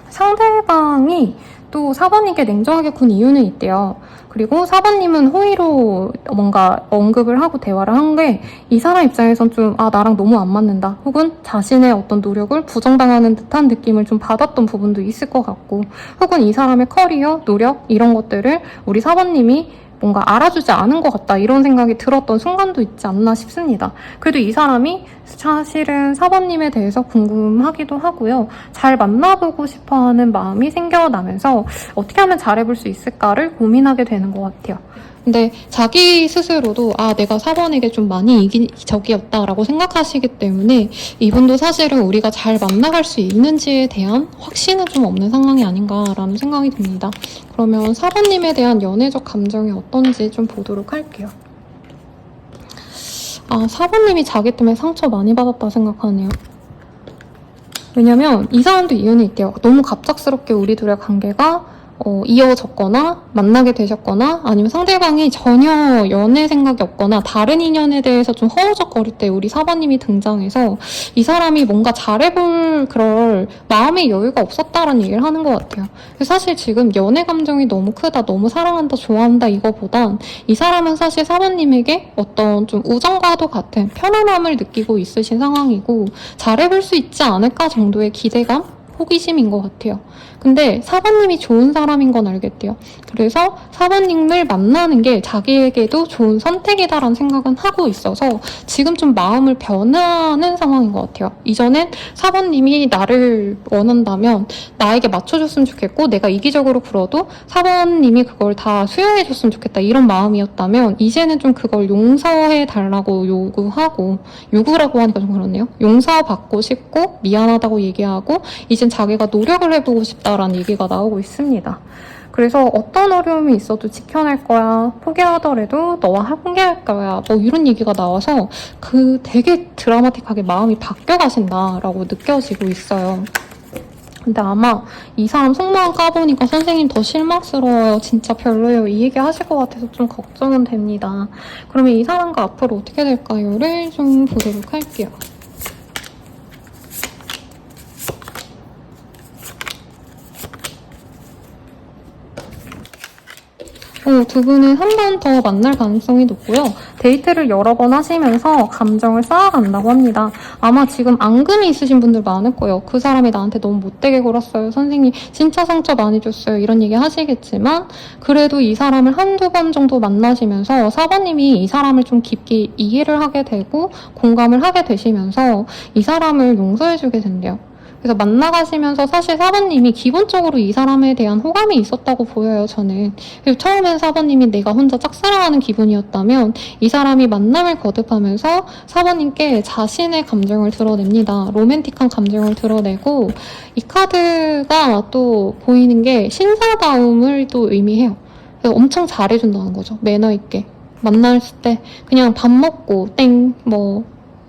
상대방이 또 4번님께 냉정하게 군 이유는 있대요. 그리고 4번님은 호의로 뭔가 언급을 하고 대화를 한 게 이 사람 입장에선 좀 나랑 너무 안 맞는다. 혹은 자신의 어떤 노력을 부정당하는 듯한 느낌을 좀 받았던 부분도 있을 것 같고, 혹은 이 사람의 커리어, 노력 이런 것들을 우리 4번님이 뭔가 알아주지 않은 것 같다 이런 생각이 들었던 순간도 있지 않나 싶습니다. 그래도 이 사람이 사실은 4번님에 대해서 궁금하기도 하고요. 잘 만나보고 싶어하는 마음이 생겨나면서 어떻게 하면 잘해볼 수 있을까를 고민하게 되는 것 같아요. 근데 자기 스스로도 아, 내가 4번에게 좀 많이 이기적이었다라고 생각하시기 때문에 이분도 사실은 우리가 잘 만나갈 수 있는지에 대한 확신은 좀 없는 상황이 아닌가라는 생각이 듭니다. 그러면 4번님에 대한 연애적 감정이 어떤지 좀 보도록 할게요. 아, 4번님이 자기 때문에 상처 많이 받았다 생각하네요. 왜냐면 이 사람도 이유는 있대요. 너무 갑작스럽게 우리 둘의 관계가 이어졌거나 만나게 되셨거나 아니면 상대방이 전혀 연애 생각이 없거나 다른 인연에 대해서 좀 허우적거릴 때 우리 4번님이 등장해서 이 사람이 뭔가 잘해볼 그럴 마음의 여유가 없었다라는 얘기를 하는 것 같아요. 사실 지금 연애 감정이 너무 크다, 너무 사랑한다, 좋아한다 이거보단 이 사람은 사실 4번님에게 어떤 좀 우정과도 같은 편안함을 느끼고 있으신 상황이고 잘해볼 수 있지 않을까 정도의 기대감? 호기심인 것 같아요. 근데 4번님이 좋은 사람인 건 알겠대요. 그래서 4번님을 만나는 게 자기에게도 좋은 선택이다라는 생각은 하고 있어서 지금 좀 마음을 변하는 상황인 것 같아요. 이전엔 4번님이 나를 원한다면 나에게 맞춰줬으면 좋겠고 내가 이기적으로 굴어도 4번님이 그걸 다 수용해줬으면 좋겠다 이런 마음이었다면 이제는 좀 그걸 용서해달라고 요구라고 하니까 좀 그렇네요. 용서받고 싶고 미안하다고 얘기하고 이젠 자기가 노력을 해보고 싶다라는 얘기가 나오고 있습니다. 그래서 어떤 어려움이 있어도 지켜낼 거야, 포기하더라도 너와 함께할 거야, 뭐 이런 얘기가 나와서 그 되게 드라마틱하게 마음이 바뀌어 가신다라고 느껴지고 있어요. 근데 아마 이 사람 속마음 까보니까 선생님 더 실망스러워요, 진짜 별로예요 이 얘기 하실 것 같아서 좀 걱정은 됩니다. 그러면 이 사람과 앞으로 어떻게 될까요를 좀 보도록 할게요. 두 분은 한 번 더 만날 가능성이 높고요. 데이트를 여러 번 하시면서 감정을 쌓아간다고 합니다. 아마 지금 앙금이 있으신 분들 많을 거예요. 그 사람이 나한테 너무 못되게 굴었어요. 선생님 진짜 상처 많이 줬어요. 이런 얘기 하시겠지만 그래도 이 사람을 한두 번 정도 만나시면서 4번님이 이 사람을 좀 깊게 이해를 하게 되고 공감을 하게 되시면서 이 사람을 용서해주게 된대요. 그래서 만나가시면서 사실 4번님이 기본적으로 이 사람에 대한 호감이 있었다고 보여요, 저는. 그리고 처음엔 4번님이 내가 혼자 짝사랑하는 기분이었다면 이 사람이 만남을 거듭하면서 4번님께 자신의 감정을 드러냅니다. 로맨틱한 감정을 드러내고 이 카드가 또 보이는 게 신사다움을 또 의미해요. 그래서 엄청 잘해준다는 거죠, 매너 있게. 만났을 때 그냥 밥 먹고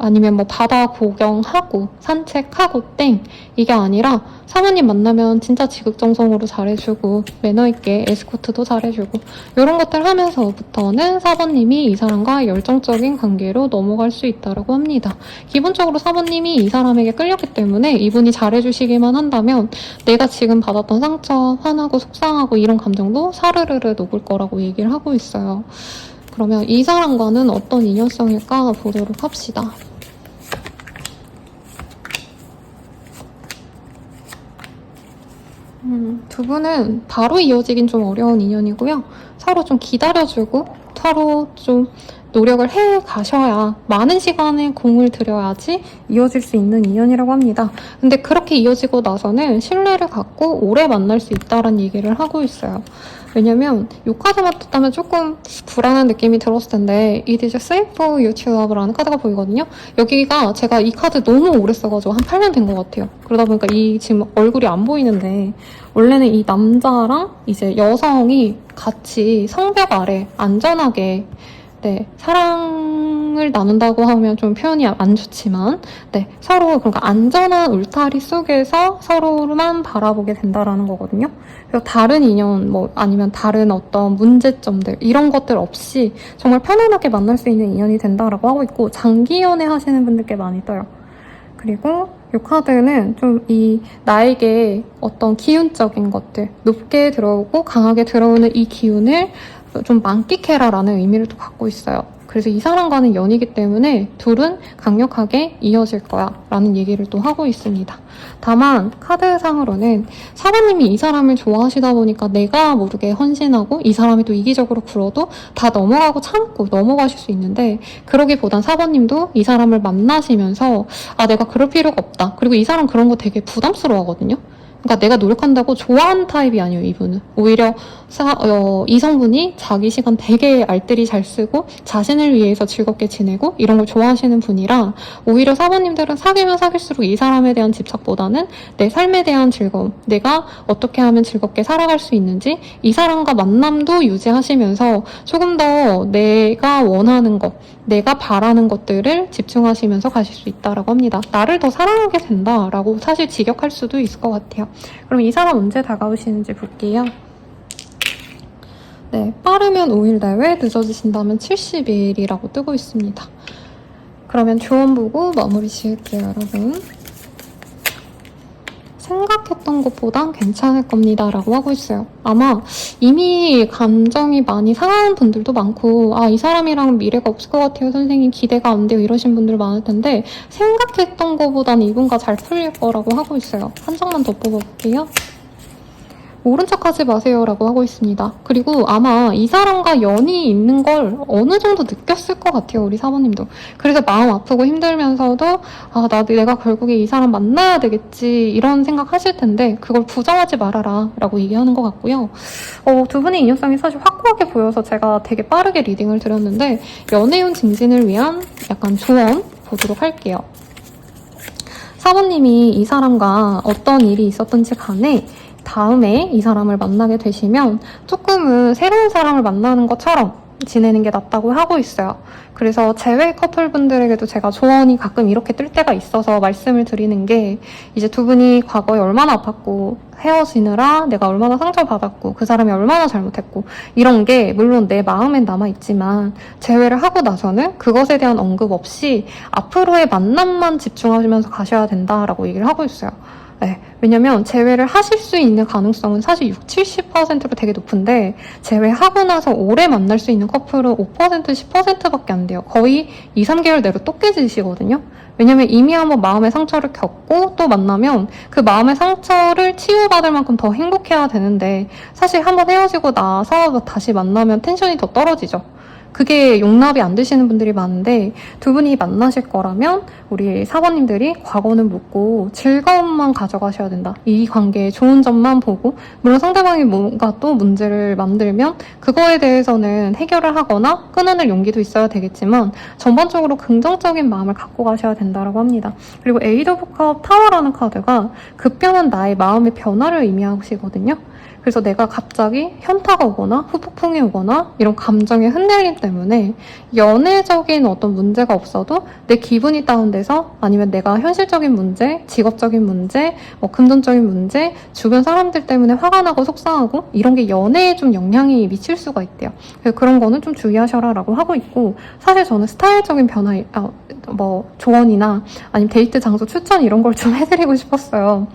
아니면 바다 구경하고 산책하고 땡 이게 아니라 사모님 만나면 진짜 지극정성으로 잘해주고 매너있게 에스코트도 잘해주고 이런 것들 하면서부터는 4번님이 이 사람과 열정적인 관계로 넘어갈 수 있다고 합니다. 기본적으로 4번님이 이 사람에게 끌렸기 때문에 이분이 잘해주시기만 한다면 내가 지금 받았던 상처, 화나고 속상하고 이런 감정도 사르르르 녹을 거라고 얘기를 하고 있어요. 그러면 이 사람과는 어떤 인연성일까 보도록 합시다. 두 분은 바로 이어지긴 좀 어려운 인연이고요. 서로 좀 기다려주고 서로 좀 노력을 해 가셔야 많은 시간에 공을 들여야지 이어질 수 있는 인연이라고 합니다. 근데 그렇게 이어지고 나서는 신뢰를 갖고 오래 만날 수 있다는 얘기를 하고 있어요. 왜냐면 이 카드만 떴다면 조금 불안한 느낌이 들었을 텐데 It is safe for you to love라는 카드가 보이거든요. 여기가 제가 이 카드 너무 오래 써가지고 한 8년 된 것 같아요. 그러다 보니까 이 지금 얼굴이 안 보이는데 원래는 이 남자랑 이제 여성이 같이 성벽 아래 안전하게 사랑을 나눈다고 하면 좀 표현이 안 좋지만, 서로 그러니까 안전한 울타리 속에서 서로만 바라보게 된다라는 거거든요. 그래서 다른 인연, 아니면 다른 어떤 문제점들, 이런 것들 없이 정말 편안하게 만날 수 있는 인연이 된다라고 하고 있고, 장기 연애 하시는 분들께 많이 떠요. 그리고 이 카드는 좀 나에게 어떤 기운적인 것들, 높게 들어오고 강하게 들어오는 이 기운을 좀 만끽해라라는 의미를 또 갖고 있어요. 그래서 이 사람과는 연이기 때문에 둘은 강력하게 이어질 거야 라는 얘기를 또 하고 있습니다. 다만 카드상으로는 사모님이 이 사람을 좋아하시다 보니까 내가 모르게 헌신하고 이 사람이 또 이기적으로 굴어도 다 넘어가고 참고 넘어가실 수 있는데 그러기보단 사모님도 이 사람을 만나시면서 내가 그럴 필요가 없다. 그리고 이 사람 그런 거 되게 부담스러워 하거든요. 그러니까 내가 노력한다고 좋아하는 타입이 아니에요, 이분은. 오히려 이성분이 자기 시간 되게 알뜰히 잘 쓰고 자신을 위해서 즐겁게 지내고 이런 걸 좋아하시는 분이라 오히려 사모님들은 사귀면 사귈수록 이 사람에 대한 집착보다는 내 삶에 대한 즐거움, 내가 어떻게 하면 즐겁게 살아갈 수 있는지 이 사람과 만남도 유지하시면서 조금 더 내가 원하는 것, 내가 바라는 것들을 집중하시면서 가실 수 있다라고 합니다. 나를 더 사랑하게 된다라고 사실 직역할 수도 있을 것 같아요. 그럼 이 사람 언제 다가오시는지 볼게요. 네, 빠르면 5일 내외, 늦어지신다면 70일이라고 뜨고 있습니다. 그러면 조언 보고 마무리 지을게요, 여러분. 생각했던 것보단 괜찮을 겁니다 라고 하고 있어요. 아마 이미 감정이 많이 상한 분들도 많고 이 사람이랑 미래가 없을 것 같아요 선생님, 기대가 안 돼요, 이러신 분들 많을 텐데 생각했던 것보단 이분과 잘 풀릴 거라고 하고 있어요. 한 장만 더 뽑아볼게요. 모른 척하지 마세요 라고 하고 있습니다. 그리고 아마 이 사람과 연이 있는 걸 어느 정도 느꼈을 것 같아요, 우리 사모님도. 그래서 마음 아프고 힘들면서도 내가 결국에 이 사람 만나야 되겠지 이런 생각 하실 텐데 그걸 부정하지 말아라 라고 얘기하는 것 같고요. 두 분의 인연성이 사실 확고하게 보여서 제가 되게 빠르게 리딩을 드렸는데 연애운 증진을 위한 약간 조언 보도록 할게요. 사모님이 이 사람과 어떤 일이 있었든지 간에 다음에 이 사람을 만나게 되시면 조금은 새로운 사람을 만나는 것처럼 지내는 게 낫다고 하고 있어요. 그래서 재회 커플분들에게도 제가 조언이 가끔 이렇게 뜰 때가 있어서 말씀을 드리는 게 이제 두 분이 과거에 얼마나 아팠고 헤어지느라 내가 얼마나 상처받았고 그 사람이 얼마나 잘못했고 이런 게 물론 내 마음엔 남아있지만 재회를 하고 나서는 그것에 대한 언급 없이 앞으로의 만남만 집중하시면서 가셔야 된다라고 얘기를 하고 있어요. 네, 왜냐면 재회를 하실 수 있는 가능성은 사실 60-70%로 되게 높은데 재회하고 나서 오래 만날 수 있는 커플은 5% 10%밖에 안 돼요. 거의 2-3개월 내로 또 깨지시거든요. 왜냐면 이미 한번 마음의 상처를 겪고 또 만나면 그 마음의 상처를 치유받을 만큼 더 행복해야 되는데 사실 한번 헤어지고 나서 다시 만나면 텐션이 더 떨어지죠. 그게 용납이 안 되시는 분들이 많은데 두 분이 만나실 거라면 우리 사모님들이 과거는 묻고 즐거움만 가져가셔야 된다. 이 관계의 좋은 점만 보고 물론 상대방이 뭔가 또 문제를 만들면 그거에 대해서는 해결을 하거나 끊어낼 용기도 있어야 되겠지만 전반적으로 긍정적인 마음을 갖고 가셔야 된다고 합니다. 그리고 에이드 오브 컵 타워라는 카드가 급변한 나의 마음의 변화를 의미하시거든요. 그래서 내가 갑자기 현타가 오거나 후폭풍이 오거나 이런 감정의 흔들림 때문에 연애적인 어떤 문제가 없어도 내 기분이 다운돼서 아니면 내가 현실적인 문제, 직업적인 문제, 금전적인 문제, 주변 사람들 때문에 화가 나고 속상하고 이런 게 연애에 좀 영향이 미칠 수가 있대요. 그래서 그런 거는 좀 주의하셔라 라고 하고 있고 사실 저는 스타일적인 변화, 조언이나 아니면 데이트 장소 추천 이런 걸 좀 해드리고 싶었어요.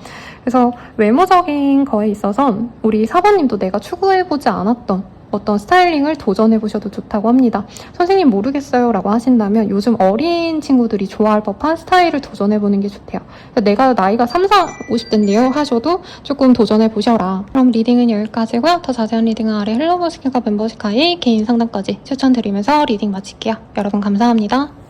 그래서 외모적인 거에 있어선 우리 사모님도 내가 추구해보지 않았던 어떤 스타일링을 도전해보셔도 좋다고 합니다. 선생님 모르겠어요 라고 하신다면 요즘 어린 친구들이 좋아할 법한 스타일을 도전해보는 게 좋대요. 내가 나이가 50대인데요 하셔도 조금 도전해보셔라. 그럼 리딩은 여기까지고요. 더 자세한 리딩은 아래 헬로버스킨과 멤버십 가입, 개인 상담까지 추천드리면서 리딩 마칠게요. 여러분 감사합니다.